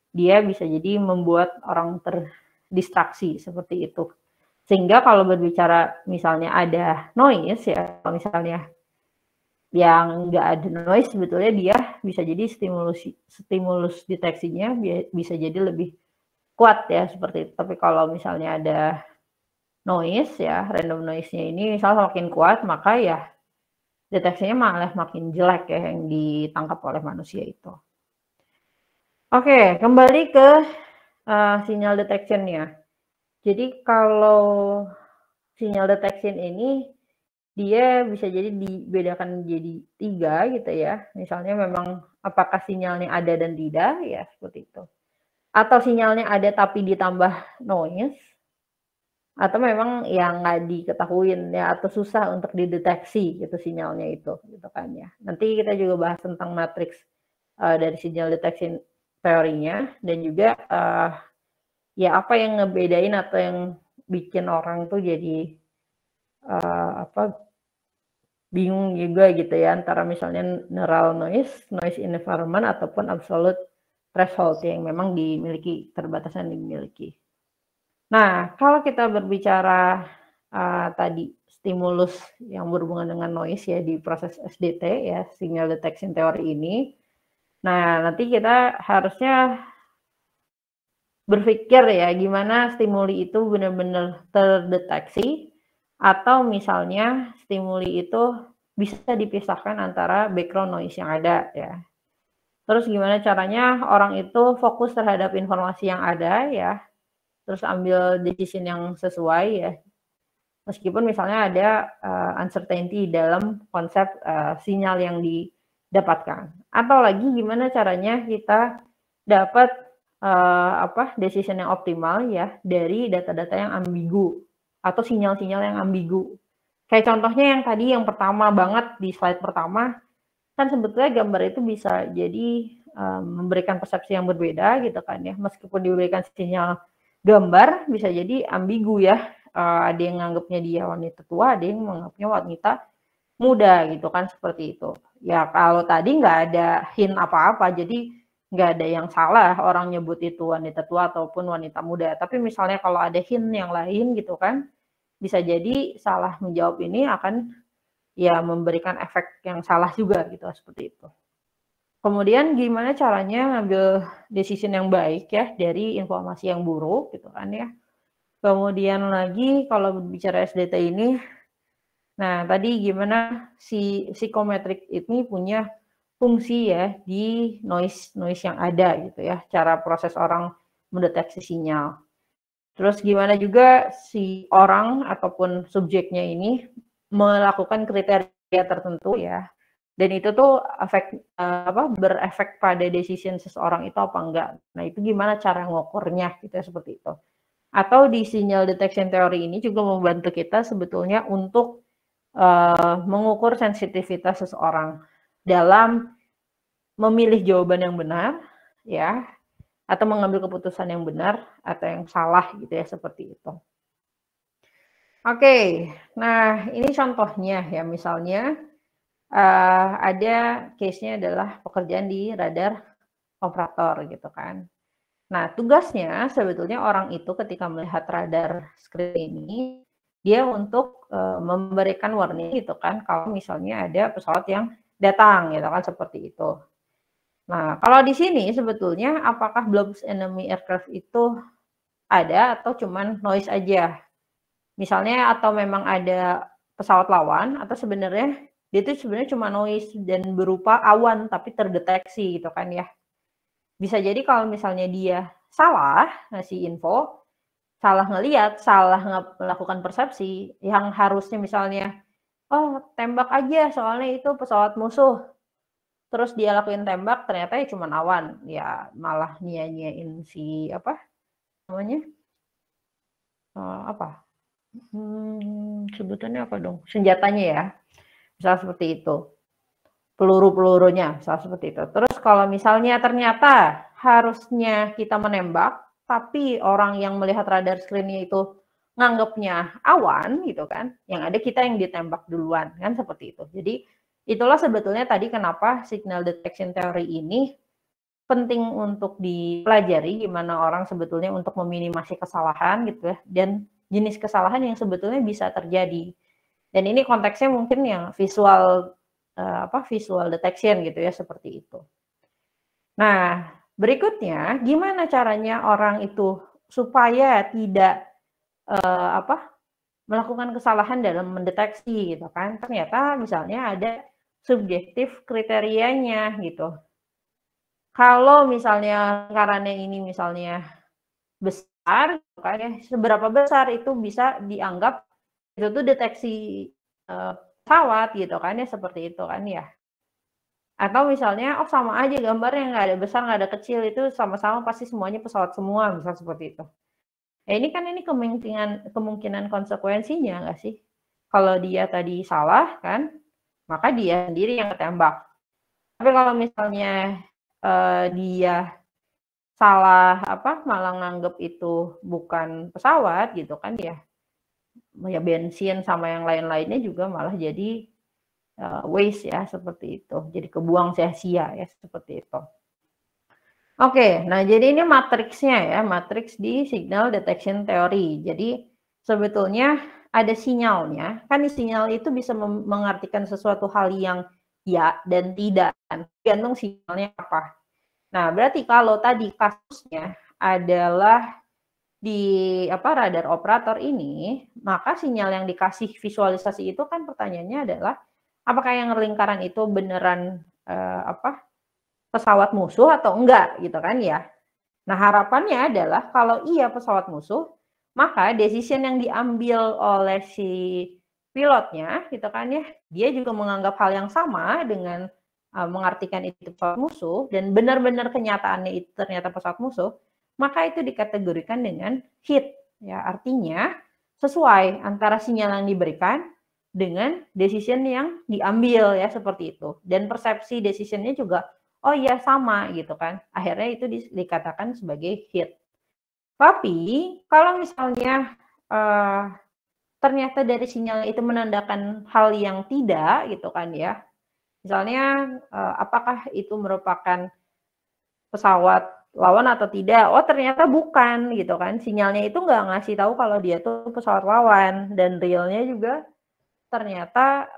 dia bisa jadi membuat orang terdistraksi seperti itu. Sehingga kalau berbicara misalnya ada noise ya, kalau misalnya yang nggak ada noise, sebetulnya dia bisa jadi stimulus deteksinya bisa jadi lebih kuat ya, seperti itu. Tapi kalau misalnya ada noise ya, random noise-nya ini misalnya makin kuat, maka ya deteksinya malah makin jelek ya yang ditangkap oleh manusia itu. Oke, kembali ke sinyal detection-nya. Jadi kalau sinyal detection ini dia bisa jadi dibedakan jadi 3 gitu ya. Misalnya memang apakah sinyalnya ada dan tidak ya, seperti itu. Atau sinyalnya ada tapi ditambah noise, atau memang yang nggak diketahuin ya, atau susah untuk dideteksi gitu sinyalnya itu gitu kan ya. Nanti kita juga bahas tentang matriks dari sinyal detection teorinya, dan juga ya apa yang ngebedain atau yang bikin orang tuh jadi bingung juga gitu ya, antara misalnya neural noise, noise in environment, ataupun absolute threshold yang memang dimiliki, keterbatasan dimiliki. Nah, kalau kita berbicara tadi stimulus yang berhubungan dengan noise ya di proses SDT ya, signal detection teori ini. Nah, nanti kita harusnya berpikir ya gimana stimuli itu benar-benar terdeteksi, atau misalnya stimuli itu bisa dipisahkan antara background noise yang ada ya. Terus gimana caranya orang itu fokus terhadap informasi yang ada ya, terus ambil decision yang sesuai ya. Meskipun misalnya ada uncertainty dalam konsep sinyal yang didapatkan. Atau lagi gimana caranya kita dapat decision yang optimal ya dari data-data yang ambigu atau sinyal-sinyal yang ambigu. Kayak contohnya yang tadi yang pertama banget di slide pertama, kan sebetulnya gambar itu bisa jadi memberikan persepsi yang berbeda gitu kan ya. Meskipun diberikan sinyal gambar bisa jadi ambigu ya. Ada yang nganggapnya dia wanita tua, ada yang menganggapnya wanita muda gitu kan, seperti itu. Ya kalau tadi nggak ada hint apa-apa, jadi nggak ada yang salah orang nyebut itu wanita tua ataupun wanita muda. Tapi misalnya kalau ada hint yang lain gitu kan, bisa jadi salah menjawab ini akan ya memberikan efek yang salah juga gitu, seperti itu. Kemudian gimana caranya ngambil decision yang baik ya dari informasi yang buruk gitu kan ya. Kemudian lagi kalau bicara SDT ini, nah tadi gimana si psikometrik ini punya fungsi ya di noise yang ada gitu ya, cara proses orang mendeteksi sinyal. Terus gimana juga si orang ataupun subjeknya ini melakukan kriteria tertentu ya. Dan itu tuh berefek pada decision seseorang itu apa enggak. Nah, itu gimana cara ngukurnya gitu ya, seperti itu. Atau di signal detection theory ini juga membantu kita sebetulnya untuk mengukur sensitivitas seseorang dalam memilih jawaban yang benar ya, atau mengambil keputusan yang benar atau yang salah gitu ya, seperti itu. Oke, nah ini contohnya ya, misalnya ada case-nya adalah pekerjaan di radar operator gitu kan. Nah, tugasnya sebetulnya orang itu ketika melihat radar screen ini, dia untuk memberikan warning gitu kan, kalau misalnya ada pesawat yang datang gitu kan, seperti itu. Nah, kalau di sini sebetulnya apakah blobs enemy aircraft itu ada atau cuman noise aja? Misalnya atau memang ada pesawat lawan, atau sebenarnya dia itu sebenarnya cuma noise dan berupa awan tapi terdeteksi gitu kan ya. Bisa jadi kalau misalnya dia salah ngasih info, salah ngelihat, salah melakukan persepsi, yang harusnya misalnya, oh tembak aja soalnya itu pesawat musuh. Terus dia lakuin tembak, ternyata ya cuma awan. Ya malah nyanyiin si apa namanya? Sebutannya apa dong? Senjatanya ya. Misal seperti itu. Peluru-pelurunya, misal seperti itu. Terus kalau misalnya ternyata harusnya kita menembak, tapi orang yang melihat radar screen-nya itu nganggapnya awan gitu kan, yang ada kita yang ditembak duluan kan, seperti itu. Jadi itulah sebetulnya tadi kenapa signal detection theory ini penting untuk dipelajari, gimana orang sebetulnya untuk meminimasi kesalahan gitu ya, dan jenis kesalahan yang sebetulnya bisa terjadi. Dan ini konteksnya mungkin yang visual detection gitu ya, seperti itu. Nah, berikutnya gimana caranya orang itu supaya tidak melakukan kesalahan dalam mendeteksi gitu kan. Ternyata misalnya ada subjektif kriterianya gitu. Kalau misalnya lingkarannya ini misalnya besar, kan ya, seberapa besar itu bisa dianggap itu tuh deteksi pesawat gitu kan ya, seperti itu kan ya. Atau misalnya, oh sama aja gambarnya, nggak ada besar, nggak ada kecil, itu sama-sama pasti semuanya pesawat semua, misal seperti itu. Ini kan ini kemungkinan konsekuensinya nggak sih? Kalau dia tadi salah kan, maka dia sendiri yang ketembak. Tapi kalau misalnya dia salah malah nganggep itu bukan pesawat gitu kan ya bensin sama yang lain-lainnya juga malah jadi waste ya, seperti itu. Jadi kebuang sia-sia ya, seperti itu. Oke, nah jadi ini matriksnya ya, matriks di signal detection theory. Jadi sebetulnya ada sinyalnya, kan sinyal itu bisa mengartikan sesuatu hal yang ya dan tidak, tergantung sinyalnya apa. Nah, berarti kalau tadi kasusnya adalah di radar operator ini, maka sinyal yang dikasih visualisasi itu kan pertanyaannya adalah apakah yang lingkaran itu beneran pesawat musuh atau enggak gitu kan ya. Nah, harapannya adalah kalau iya pesawat musuh, maka decision yang diambil oleh si pilotnya gitu kan ya, dia juga menganggap hal yang sama dengan mengartikan itu pesawat musuh dan benar-benar kenyataannya itu ternyata pesawat musuh, maka itu dikategorikan dengan hit ya, artinya sesuai antara sinyal yang diberikan dengan decision yang diambil ya, seperti itu. Dan persepsi decisionnya juga oh iya sama gitu kan. Akhirnya itu dikatakan sebagai hit. Tapi kalau misalnya ternyata dari sinyal itu menandakan hal yang tidak gitu kan ya. Misalnya apakah itu merupakan pesawat lawan atau tidak? Oh ternyata bukan gitu kan. Sinyalnya itu nggak ngasih tahu kalau dia tuh pesawat lawan dan realnya juga ternyata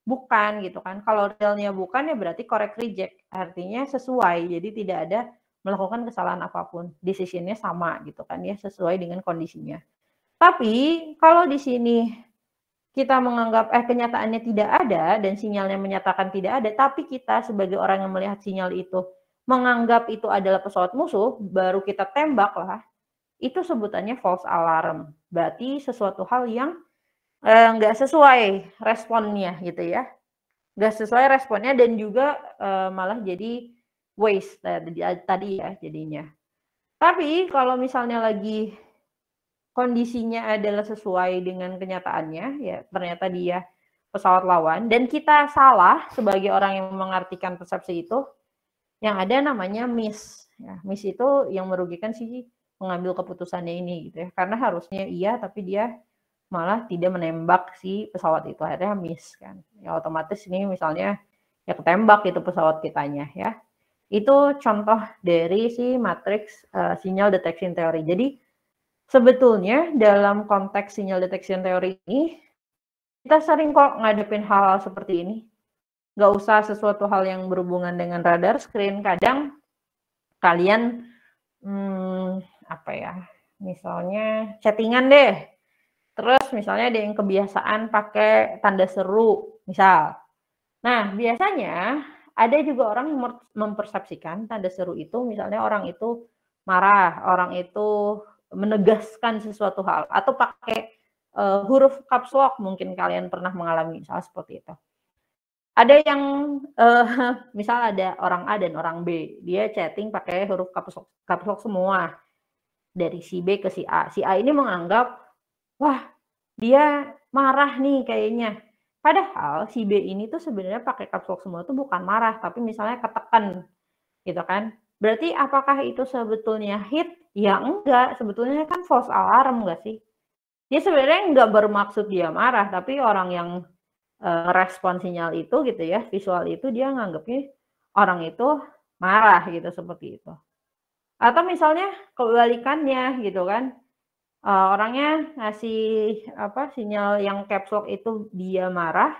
bukan gitu kan. Kalau realnya bukan ya berarti correct reject. Artinya sesuai. Jadi tidak ada melakukan kesalahan apapun. Decision-nya sama gitu kan ya, sesuai dengan kondisinya. Tapi kalau di sini kita menganggap kenyataannya tidak ada dan sinyalnya menyatakan tidak ada, tapi kita sebagai orang yang melihat sinyal itu menganggap itu adalah pesawat musuh, baru kita tembak lah, itu sebutannya false alarm. Berarti sesuatu hal yang nggak sesuai responnya gitu ya. Nggak sesuai responnya dan juga malah jadi waste tadi ya jadinya. Tapi kalau misalnya lagi kondisinya adalah sesuai dengan kenyataannya, ya ternyata dia pesawat lawan, dan kita salah sebagai orang yang mengartikan persepsi itu, yang ada namanya miss. Ya, miss itu yang merugikan si mengambil keputusannya ini gitu ya, karena harusnya iya tapi dia malah tidak menembak si pesawat itu, akhirnya miss kan. Ya otomatis ini misalnya ya ketembak itu pesawat kitanya ya. Itu contoh dari si matriks sinyal detection theory. Jadi sebetulnya dalam konteks sinyal detection theory ini, kita sering kok ngadepin hal-hal seperti ini. Nggak usah sesuatu hal yang berhubungan dengan radar screen. Kadang kalian, apa ya, misalnya chattingan deh. Terus misalnya ada yang kebiasaan pakai tanda seru, misal. Nah, biasanya ada juga orang yang mempersepsikan tanda seru itu, misalnya orang itu marah, orang itu menegaskan sesuatu hal, atau pakai huruf caps lock, mungkin kalian pernah mengalami misalnya seperti itu. Ada yang misal ada orang A dan orang B, dia chatting pakai huruf caps lock semua, dari si B ke si A. Si A ini menganggap, wah dia marah nih kayaknya. Padahal si B ini tuh sebenarnya pakai caps lock semua tuh bukan marah, tapi misalnya ketekan gitu kan. Berarti apakah itu sebetulnya hit? Ya enggak, sebetulnya kan false alarm enggak sih? Dia sebenarnya enggak bermaksud dia marah, tapi orang yang respon sinyal itu gitu ya, visual itu dia nganggapnya orang itu marah gitu, seperti itu. Atau misalnya kebalikannya gitu kan, orangnya ngasih sinyal yang caps lock itu dia marah,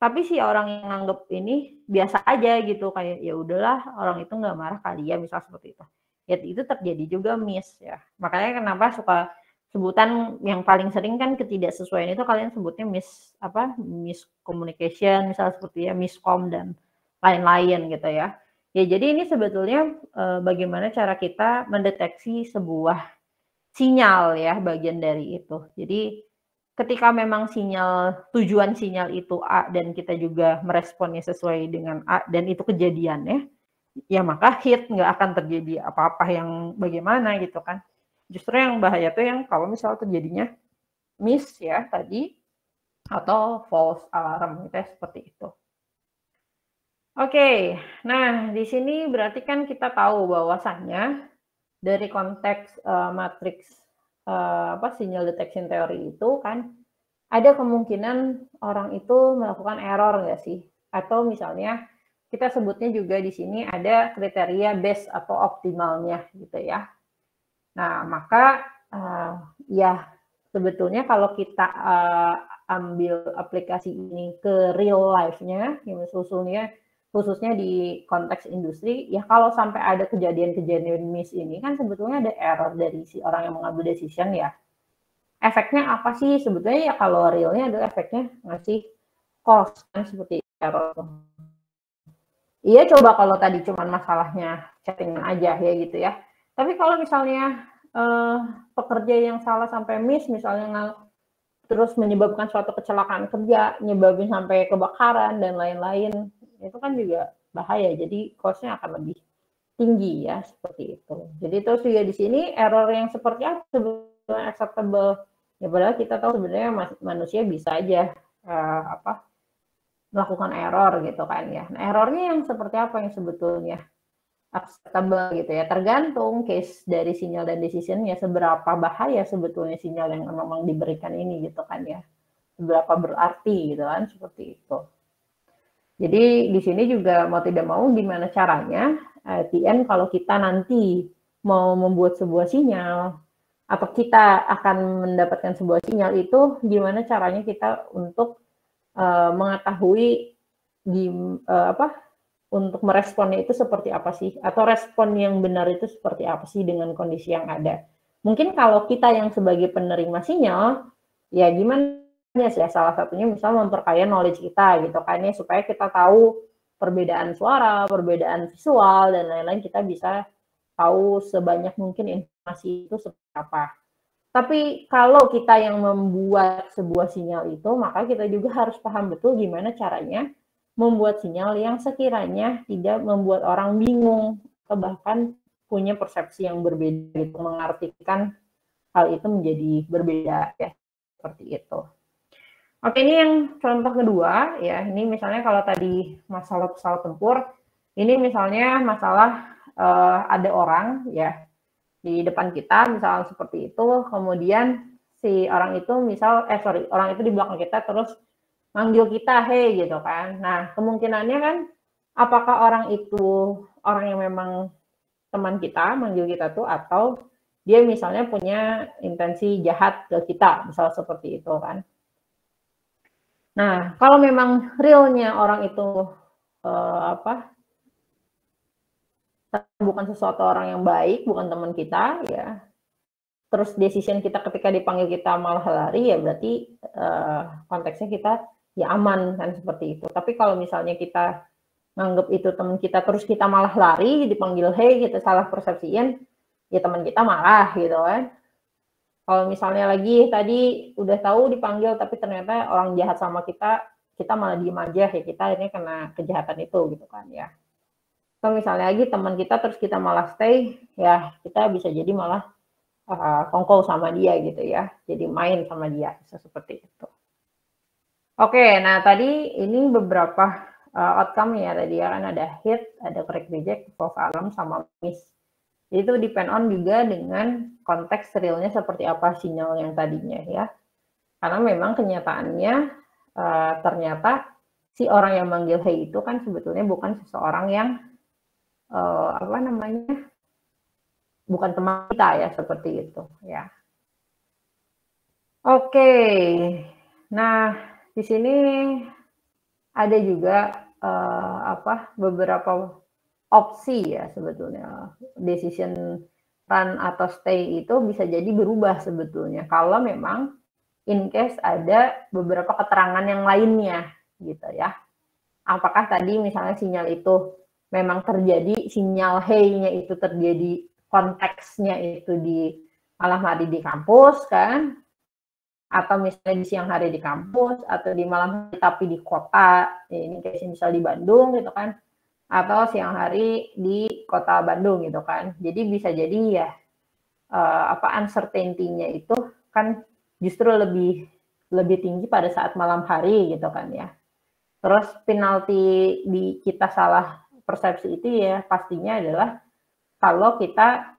tapi si orang yang nganggep ini biasa aja gitu, kayak ya udahlah orang itu nggak marah kali ya, misal seperti itu. Ya itu terjadi juga miss ya. Makanya kenapa suka sebutan yang paling sering kan ketidaksesuaian itu kalian sebutnya miscommunication, misal seperti ya miscom dan lain-lain gitu ya. Ya jadi ini sebetulnya bagaimana cara kita mendeteksi sebuah sinyal ya, bagian dari itu. Jadi ketika memang tujuan sinyal itu A dan kita juga meresponnya sesuai dengan A dan itu kejadiannya, ya maka hit, nggak akan terjadi apa-apa yang bagaimana gitu kan. Justru yang bahaya tuh yang kalau misalnya terjadinya miss ya tadi, atau false alarm gitu ya, seperti itu. Oke, nah di sini berarti kan kita tahu bahwasannya dari konteks matriks sinyal detection theory itu kan ada kemungkinan orang itu melakukan error nggak sih? Atau misalnya kita sebutnya juga di sini ada kriteria best atau optimalnya gitu ya. Nah, maka ya sebetulnya kalau kita ambil aplikasi ini ke real life-nya, khususnya di konteks industri, ya kalau sampai ada kejadian-kejadian miss ini kan sebetulnya ada error dari si orang yang mengambil decision ya. Efeknya apa sih? Sebetulnya ya kalau realnya adalah efeknya ngasih cost kan, seperti error. Iya coba kalau tadi cuma masalahnya chattingan aja ya gitu ya. Tapi kalau misalnya pekerja yang salah sampai miss, misalnya terus menyebabkan suatu kecelakaan kerja, nyebabin sampai kebakaran dan lain-lain, itu kan juga bahaya. Jadi cost-nya akan lebih tinggi ya, seperti itu. Jadi terus juga di sini error yang seperti apa sebetulnya acceptable? Ya padahal kita tahu sebenarnya manusia bisa aja melakukan error gitu kan ya. Nah, errornya yang seperti apa yang sebetulnya acceptable gitu ya, tergantung case dari sinyal dan decision-nya, seberapa bahaya sebetulnya sinyal yang memang diberikan ini gitu kan ya, seberapa berarti gitu kan, seperti itu. Jadi di sini juga mau tidak mau gimana caranya, at the end kalau kita nanti mau membuat sebuah sinyal atau kita akan mendapatkan sebuah sinyal itu gimana caranya kita untuk mengetahui untuk meresponnya itu seperti apa sih, atau respon yang benar itu seperti apa sih dengan kondisi yang ada. Mungkin kalau kita yang sebagai penerima sinyal, ya gimana ya, salah satunya misal memperkaya knowledge kita gitu kan ya, supaya kita tahu perbedaan suara, perbedaan visual, dan lain-lain, kita bisa tahu sebanyak mungkin informasi itu seperti apa. Tapi kalau kita yang membuat sebuah sinyal itu, maka kita juga harus paham betul gimana caranya membuat sinyal yang sekiranya tidak membuat orang bingung, atau bahkan punya persepsi yang berbeda, gitu, mengartikan hal itu menjadi berbeda ya, seperti itu. Oke, ini yang contoh kedua ya. Ini misalnya kalau tadi masalah pesawat tempur, ini misalnya masalah ada orang ya di depan kita, misalnya seperti itu, kemudian si orang itu orang itu di belakang kita terus manggil kita, hey gitu kan. Nah, kemungkinannya kan, apakah orang itu orang yang memang teman kita, manggil kita tuh, atau dia misalnya punya intensi jahat ke kita, misalnya seperti itu kan. Nah, kalau memang realnya orang itu bukan sesuatu orang yang baik, bukan teman kita, ya, terus decision kita ketika dipanggil kita malah lari, ya berarti konteksnya kita ya aman kan, seperti itu. Tapi kalau misalnya kita nganggap itu teman kita, terus kita malah lari, dipanggil hey, kita salah persepsiin, ya teman kita marah gitu kan. Kalau misalnya lagi tadi udah tahu dipanggil, tapi ternyata orang jahat sama kita, kita malah diem aja, ya kita akhirnya kena kejahatan itu gitu kan ya. Atau misalnya lagi teman kita terus kita malah stay, ya kita bisa jadi malah kongkow sama dia gitu ya, jadi main sama dia, bisa seperti itu. Oke, nah tadi ini beberapa outcome ya, tadi ya kan ada hit, ada correct reject, false alarm, sama miss. Itu depend on juga dengan konteks realnya seperti apa sinyal yang tadinya ya. Karena memang kenyataannya ternyata si orang yang manggil hey itu kan sebetulnya bukan seseorang yang bukan teman kita ya, seperti itu ya. Oke, nah di sini ada juga beberapa opsi ya sebetulnya. Decision run atau stay itu bisa jadi berubah sebetulnya kalau memang in case ada beberapa keterangan yang lainnya gitu ya. Apakah tadi misalnya sinyal itu memang terjadi, sinyal hey-nya itu terjadi, konteksnya itu di malam hari di kampus kan, atau misalnya di siang hari di kampus, atau di malam hari tapi di kota, ini kayak misal di Bandung gitu kan, atau siang hari di kota Bandung gitu kan. Jadi bisa jadi ya uncertainty-nya itu kan justru lebih tinggi pada saat malam hari gitu kan ya. Terus penalti di kita salah persepsi itu ya pastinya adalah kalau kita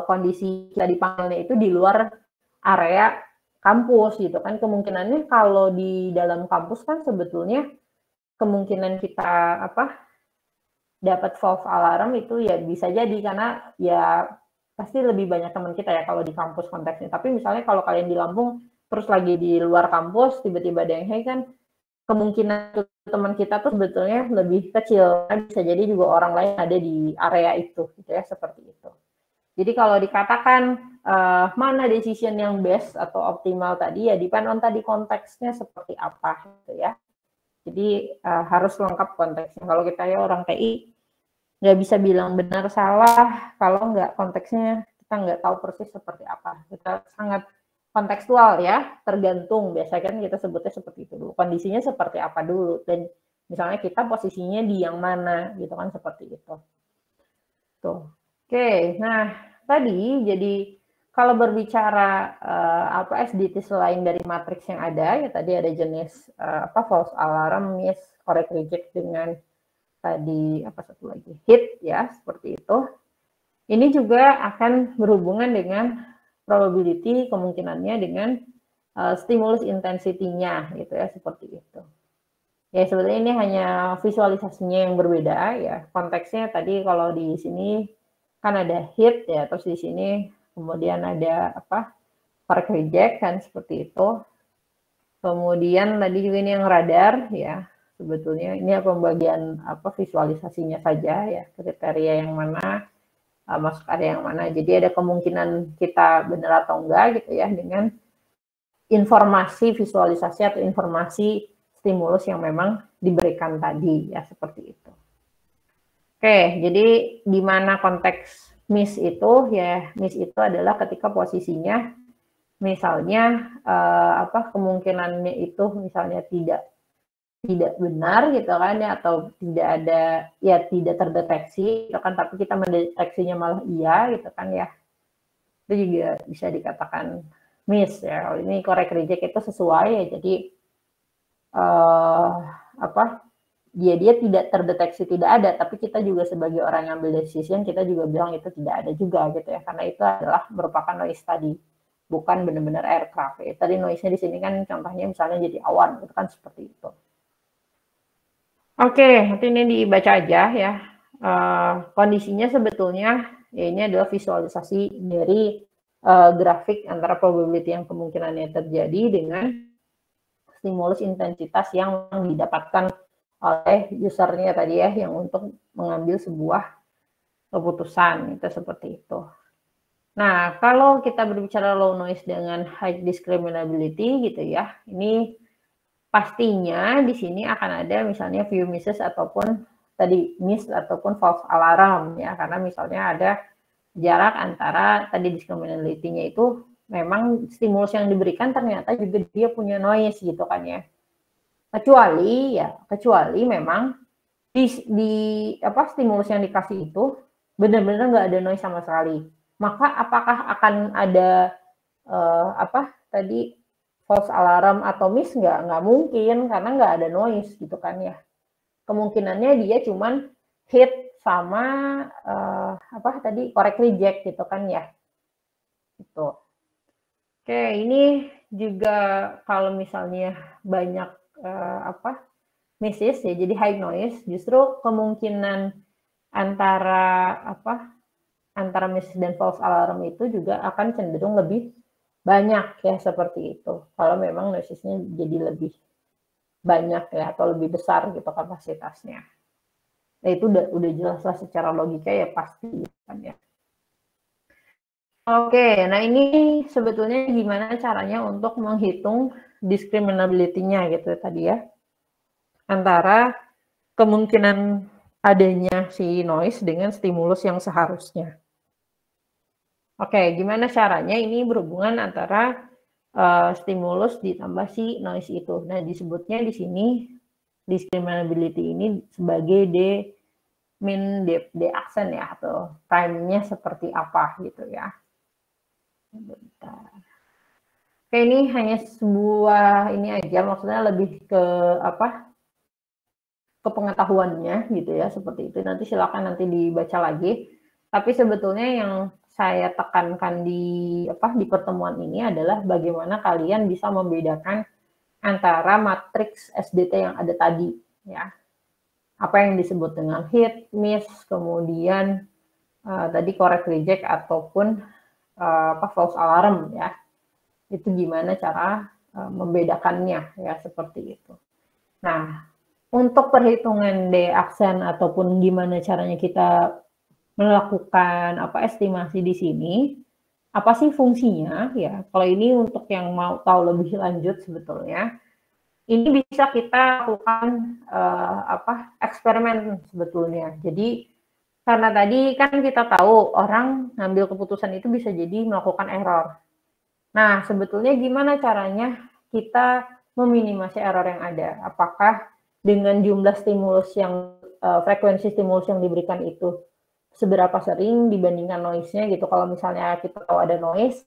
kondisi kita dipanggilnya itu di luar area kampus gitu kan. Kemungkinannya kalau di dalam kampus kan sebetulnya kemungkinan kita dapat false alarm itu ya bisa jadi, karena ya pasti lebih banyak teman kita ya kalau di kampus konteksnya. Tapi misalnya kalau kalian di Lampung terus lagi di luar kampus tiba-tiba ada yang hey kan, kemungkinan teman kita tuh sebetulnya lebih kecil. Bisa jadi juga orang lain ada di area itu gitu ya, seperti itu. Jadi kalau dikatakan mana decision yang best atau optimal tadi ya depend on tadi konteksnya seperti apa gitu ya. Jadi harus lengkap konteksnya. Kalau kita ya orang TI nggak bisa bilang benar salah kalau nggak konteksnya, kita nggak tahu persis seperti apa. Kita sangat kontekstual ya, tergantung. Biasanya kan kita sebutnya seperti itu dulu. Kondisinya seperti apa dulu, dan misalnya kita posisinya di yang mana gitu kan, seperti itu. Tuh. Oke, nah tadi jadi kalau berbicara apa SDT selain dari matriks yang ada, ya tadi ada jenis apa false alarm, miss, correct reject dengan tadi apa satu lagi hit ya seperti itu. Ini juga akan berhubungan dengan probability kemungkinannya dengan stimulus intensity-nya gitu ya seperti itu. Ya sebenarnya ini hanya visualisasinya yang berbeda ya. Konteksnya tadi kalau di sini kan ada hit ya, terus di sini kemudian ada apa correct reject kan seperti itu. Kemudian tadi juga ini yang radar ya. Sebetulnya ini pembagian apa visualisasinya saja ya, kriteria yang mana masuk area yang mana. Jadi ada kemungkinan kita benar atau enggak gitu ya dengan informasi visualisasi atau informasi stimulus yang memang diberikan tadi ya seperti itu. Oke, jadi di mana konteks miss itu ya, miss itu adalah ketika posisinya misalnya apa kemungkinannya itu misalnya tidak benar gitu kan ya, atau tidak ada ya tidak terdeteksi gitu kan, tapi kita mendeteksinya malah iya gitu kan ya, itu juga bisa dikatakan miss ya. Kalau ini correct reject itu sesuai ya, jadi apa dia tidak terdeteksi tidak ada, tapi kita juga sebagai orang yang ambil decision kita juga bilang itu tidak ada juga gitu ya, karena itu adalah merupakan noise tadi, bukan benar-benar aircraft ya. Tadi noise-nya di sini kan contohnya misalnya jadi awan itu kan seperti itu. Oke, nanti ini dibaca aja ya. Kondisinya sebetulnya ya ini adalah visualisasi dari grafik antara probability yang kemungkinannya terjadi dengan stimulus intensitas yang didapatkan oleh usernya tadi ya, yang untuk mengambil sebuah keputusan itu seperti itu. Nah, kalau kita berbicara low noise dengan high discriminability gitu ya, ini pastinya di sini akan ada misalnya few misses ataupun tadi miss ataupun false alarm ya, karena misalnya ada jarak antara tadi discriminability-nya itu memang stimulus yang diberikan ternyata juga dia punya noise gitu kan ya. Kecuali memang di apa stimulus yang dikasih itu benar-benar nggak ada noise sama sekali. Maka apakah akan ada apa tadi false alarm atau miss? Nggak mungkin, karena nggak ada noise gitu kan ya. Kemungkinannya dia cuman hit sama apa tadi correct reject gitu kan ya. Itu. Oke, ini juga kalau misalnya banyak apa misses ya, jadi high noise, justru kemungkinan antara apa antara misses dan false alarm itu juga akan cenderung lebih banyak ya seperti itu. Kalau memang noisesnya jadi lebih banyak ya atau lebih besar gitu kapasitasnya. Nah itu udah jelas lah secara logika ya pasti kan ya. Oke, nah ini sebetulnya gimana caranya untuk menghitung discriminability-nya gitu tadi ya. Antara kemungkinan adanya si noise dengan stimulus yang seharusnya. Oke, gimana caranya ini berhubungan antara stimulus ditambah si noise itu. Nah, disebutnya di sini discriminability ini sebagai min D-aksen ya, atau time-nya seperti apa gitu ya. Bentar. Oke, ini hanya sebuah ini aja, maksudnya lebih ke apa? Ke pengetahuannya gitu ya, seperti itu. Nanti silakan nanti dibaca lagi. Tapi sebetulnya yang saya tekankan di apa di pertemuan ini adalah bagaimana kalian bisa membedakan antara matriks SDT yang ada tadi ya. Apa yang disebut dengan hit, miss, kemudian tadi correct reject ataupun apa false alarm ya. Itu gimana cara membedakannya ya seperti itu. Nah, untuk perhitungan D-aksen ataupun gimana caranya kita melakukan apa estimasi di sini, apa sih fungsinya ya? Kalau ini untuk yang mau tahu lebih lanjut sebetulnya, ini bisa kita lakukan apa eksperimen sebetulnya. Jadi karena tadi kan kita tahu orang ngambil keputusan itu bisa jadi melakukan error. Nah, sebetulnya gimana caranya kita meminimasi error yang ada? Apakah dengan jumlah stimulus yang frekuensi stimulus yang diberikan itu seberapa sering dibandingkan noise-nya gitu. Kalau misalnya kita tahu ada noise,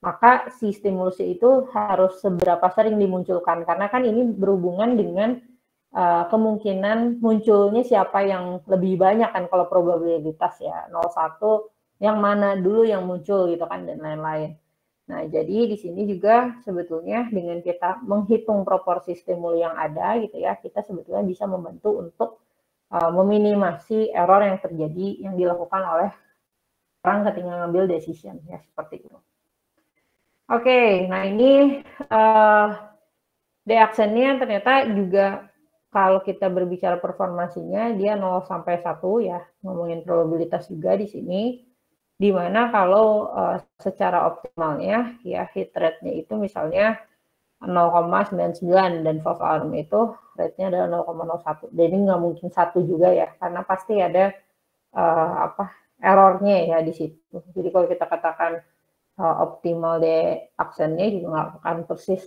maka si stimulusnya itu harus seberapa sering dimunculkan, karena kan ini berhubungan dengan kemungkinan munculnya siapa yang lebih banyak kan, kalau probabilitas ya 0,1 yang mana dulu yang muncul gitu kan, dan lain-lain. Nah, jadi di sini juga sebetulnya dengan kita menghitung proporsi stimuli yang ada gitu ya, kita sebetulnya bisa membantu untuk meminimasi error yang terjadi yang dilakukan oleh orang ketika ngambil decision ya, seperti itu. Oke, nah ini D-aksennya ternyata juga kalau kita berbicara performansinya dia 0 sampai 1 ya, ngomongin probabilitas juga di sini. Di mana kalau secara optimalnya ya hit rate-nya itu misalnya 0,99 dan false alarm itu rate-nya adalah 0,01. Jadi nggak mungkin 1 juga ya, karena pasti ada error-nya ya di situ. Jadi kalau kita katakan optimal D-aksennya juga nggak akan persis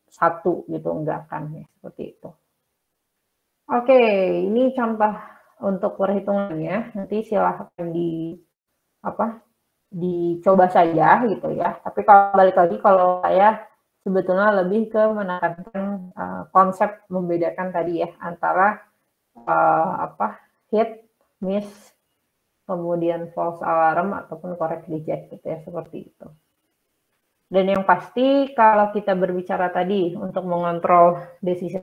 1 gitu, nggak akan ya, seperti itu. Oke, ini contoh untuk perhitungannya, nanti silahkan dicoba saja gitu ya. Tapi kalau balik lagi, kalau saya sebetulnya lebih ke menekankan konsep membedakan tadi ya antara hit, miss, kemudian false alarm ataupun correct reject gitu ya, seperti itu. Dan yang pasti kalau kita berbicara tadi untuk mengontrol decision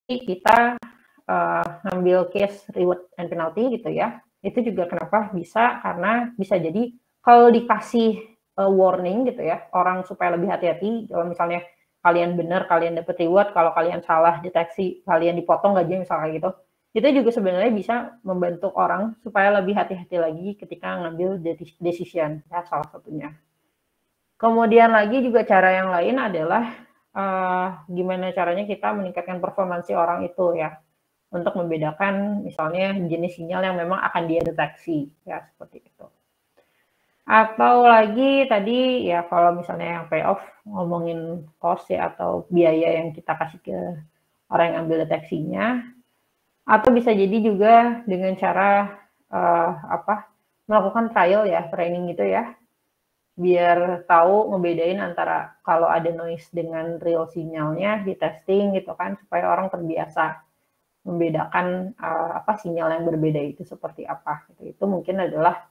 kita ngambil case reward and penalty gitu ya, itu juga kenapa bisa, karena bisa jadi kalau dikasih warning gitu ya, orang supaya lebih hati-hati, kalau misalnya kalian benar kalian dapat reward, kalau kalian salah deteksi kalian dipotong gajinya misalnya gitu, itu juga sebenarnya bisa membantu orang supaya lebih hati-hati lagi ketika ngambil decision ya, salah satunya. Kemudian lagi juga cara yang lain adalah gimana caranya kita meningkatkan performansi orang itu ya, untuk membedakan misalnya jenis sinyal yang memang akan dia deteksi ya, seperti itu. Atau lagi tadi ya kalau misalnya yang payoff ngomongin cost ya, atau biaya yang kita kasih ke orang yang ambil deteksinya, atau bisa jadi juga dengan cara melakukan trial ya, training gitu ya, biar tahu ngebedain antara kalau ada noise dengan real sinyalnya di testing gitu kan, supaya orang terbiasa membedakan sinyal yang berbeda itu seperti apa gitu. Itu mungkin adalah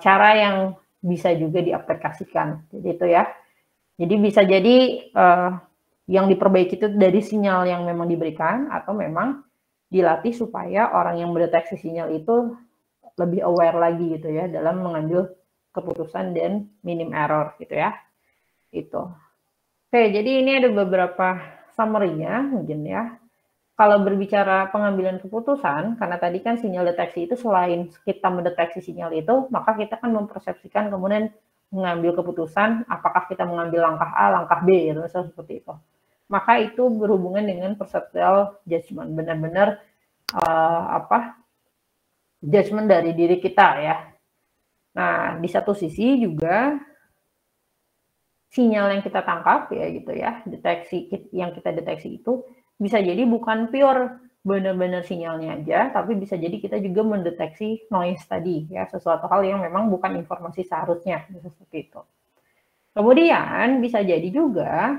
cara yang bisa juga diaplikasikan. Jadi itu ya. Jadi bisa jadi yang diperbaiki itu dari sinyal yang memang diberikan, atau memang dilatih supaya orang yang mendeteksi sinyal itu lebih aware lagi gitu ya dalam mengambil keputusan dan minim error gitu ya. Itu. Oke, jadi ini ada beberapa summary-nya mungkin ya. Kalau berbicara pengambilan keputusan, karena tadi kan sinyal deteksi itu selain kita mendeteksi sinyal itu, maka kita kan mempersepsikan kemudian mengambil keputusan apakah kita mengambil langkah A, langkah B, gitu, seperti itu. Maka itu berhubungan dengan perceptual judgment, benar-benar judgment dari diri kita ya. Nah, di satu sisi juga sinyal yang kita tangkap ya gitu ya, deteksi yang kita deteksi itu bisa jadi bukan pure benar-benar sinyalnya aja, tapi bisa jadi kita juga mendeteksi noise tadi ya, sesuatu hal yang memang bukan informasi seharusnya, seperti itu. Kemudian bisa jadi juga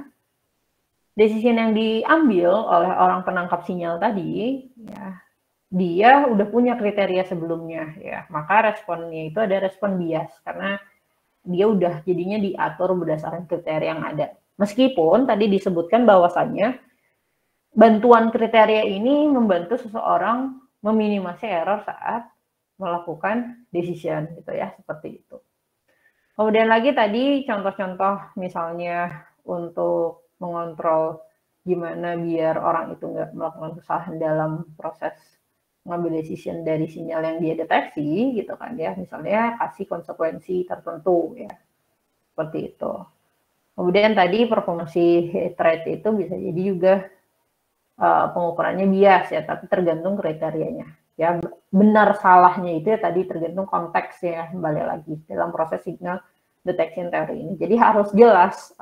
decision yang diambil oleh orang penangkap sinyal tadi ya, dia udah punya kriteria sebelumnya ya, maka responnya itu ada respon bias, karena dia udah jadinya diatur berdasarkan kriteria yang ada. Meskipun tadi disebutkan bahwasannya bantuan kriteria ini membantu seseorang meminimasi error saat melakukan decision gitu ya, seperti itu. Kemudian lagi tadi contoh-contoh misalnya untuk mengontrol gimana biar orang itu nggak melakukan kesalahan dalam proses mengambil decision dari sinyal yang dia deteksi gitu kan ya, misalnya kasih konsekuensi tertentu ya. seperti itu. Kemudian tadi performance hit rate itu bisa jadi juga pengukurannya bias ya, tapi tergantung kriterianya. Ya, benar salahnya itu ya tadi tergantung konteksnya, kembali lagi dalam proses signal detection theory ini. Jadi harus jelas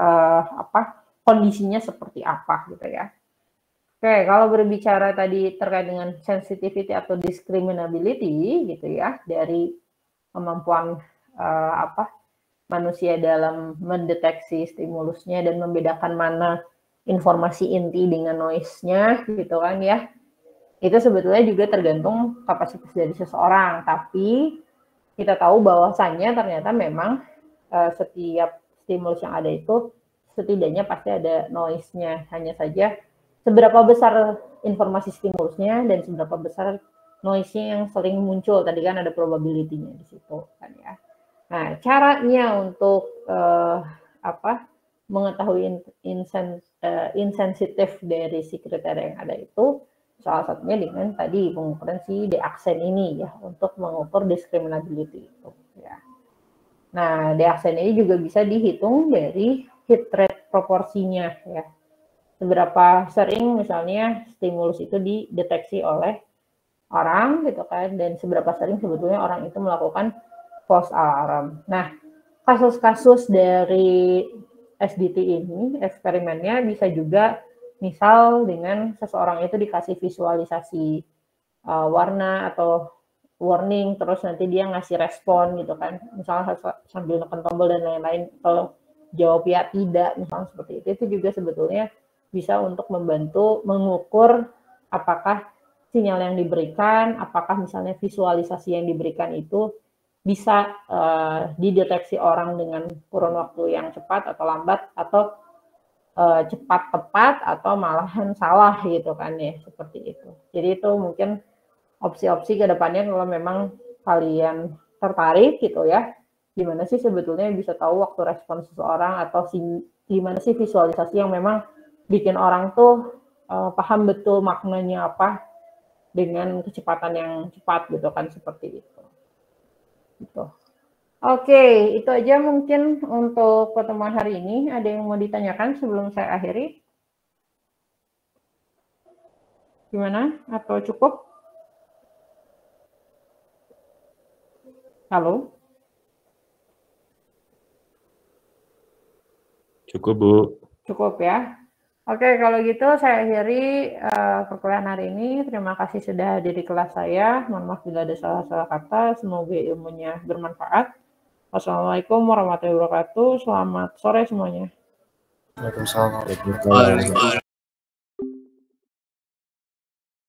kondisinya seperti apa gitu ya. Oke, kalau berbicara tadi terkait dengan sensitivity atau discriminability gitu ya, dari kemampuan manusia dalam mendeteksi stimulusnya dan membedakan mana informasi inti dengan noise-nya gitu kan ya. Itu sebetulnya juga tergantung kapasitas dari seseorang, tapi kita tahu bahwasannya ternyata memang setiap stimulus yang ada itu setidaknya pasti ada noise-nya. Hanya saja seberapa besar informasi stimulusnya dan seberapa besar noise-nya yang sering muncul. Tadi kan ada probability-nya di situ kan ya. Nah, caranya untuk mengetahui insensitif dari si kriteria yang ada itu salah satunya dengan tadi pengukuran si D-aksen ini ya, untuk mengukur discriminability itu ya. Nah, D-aksen ini juga bisa dihitung dari hit rate proporsinya ya. Seberapa sering misalnya stimulus itu dideteksi oleh orang gitu kan, dan seberapa sering sebetulnya orang itu melakukan false alarm. Nah, kasus-kasus dari SDT ini, eksperimennya bisa juga misal dengan seseorang itu dikasih visualisasi warna atau warning, terus nanti dia ngasih respon gitu kan, misalnya sambil neken tombol dan lain-lain, kalau jawab ya tidak misalnya seperti itu juga sebetulnya bisa untuk membantu mengukur apakah sinyal yang diberikan, apakah misalnya visualisasi yang diberikan itu bisa dideteksi orang dengan kurun waktu yang cepat atau lambat, atau cepat tepat, atau malahan salah gitu kan ya, seperti itu. Jadi itu mungkin opsi-opsi ke depannya kalau memang kalian tertarik gitu ya, gimana sih sebetulnya bisa tahu waktu respon seseorang, atau gimana sih visualisasi yang memang bikin orang tuh paham betul maknanya apa dengan kecepatan yang cepat gitu kan, seperti itu. Gitu. Oke, itu aja mungkin untuk pertemuan hari ini. Ada yang mau ditanyakan sebelum saya akhiri? Gimana? Atau cukup? Halo? Cukup, Bu. Cukup ya. Oke, kalau gitu saya akhiri perkuliahan hari ini. Terima kasih sudah hadir di kelas saya. Mohon maaf bila ada salah-salah kata. Semoga ilmunya bermanfaat. Wassalamualaikum warahmatullahi wabarakatuh. Selamat sore semuanya. Waalaikumsalam.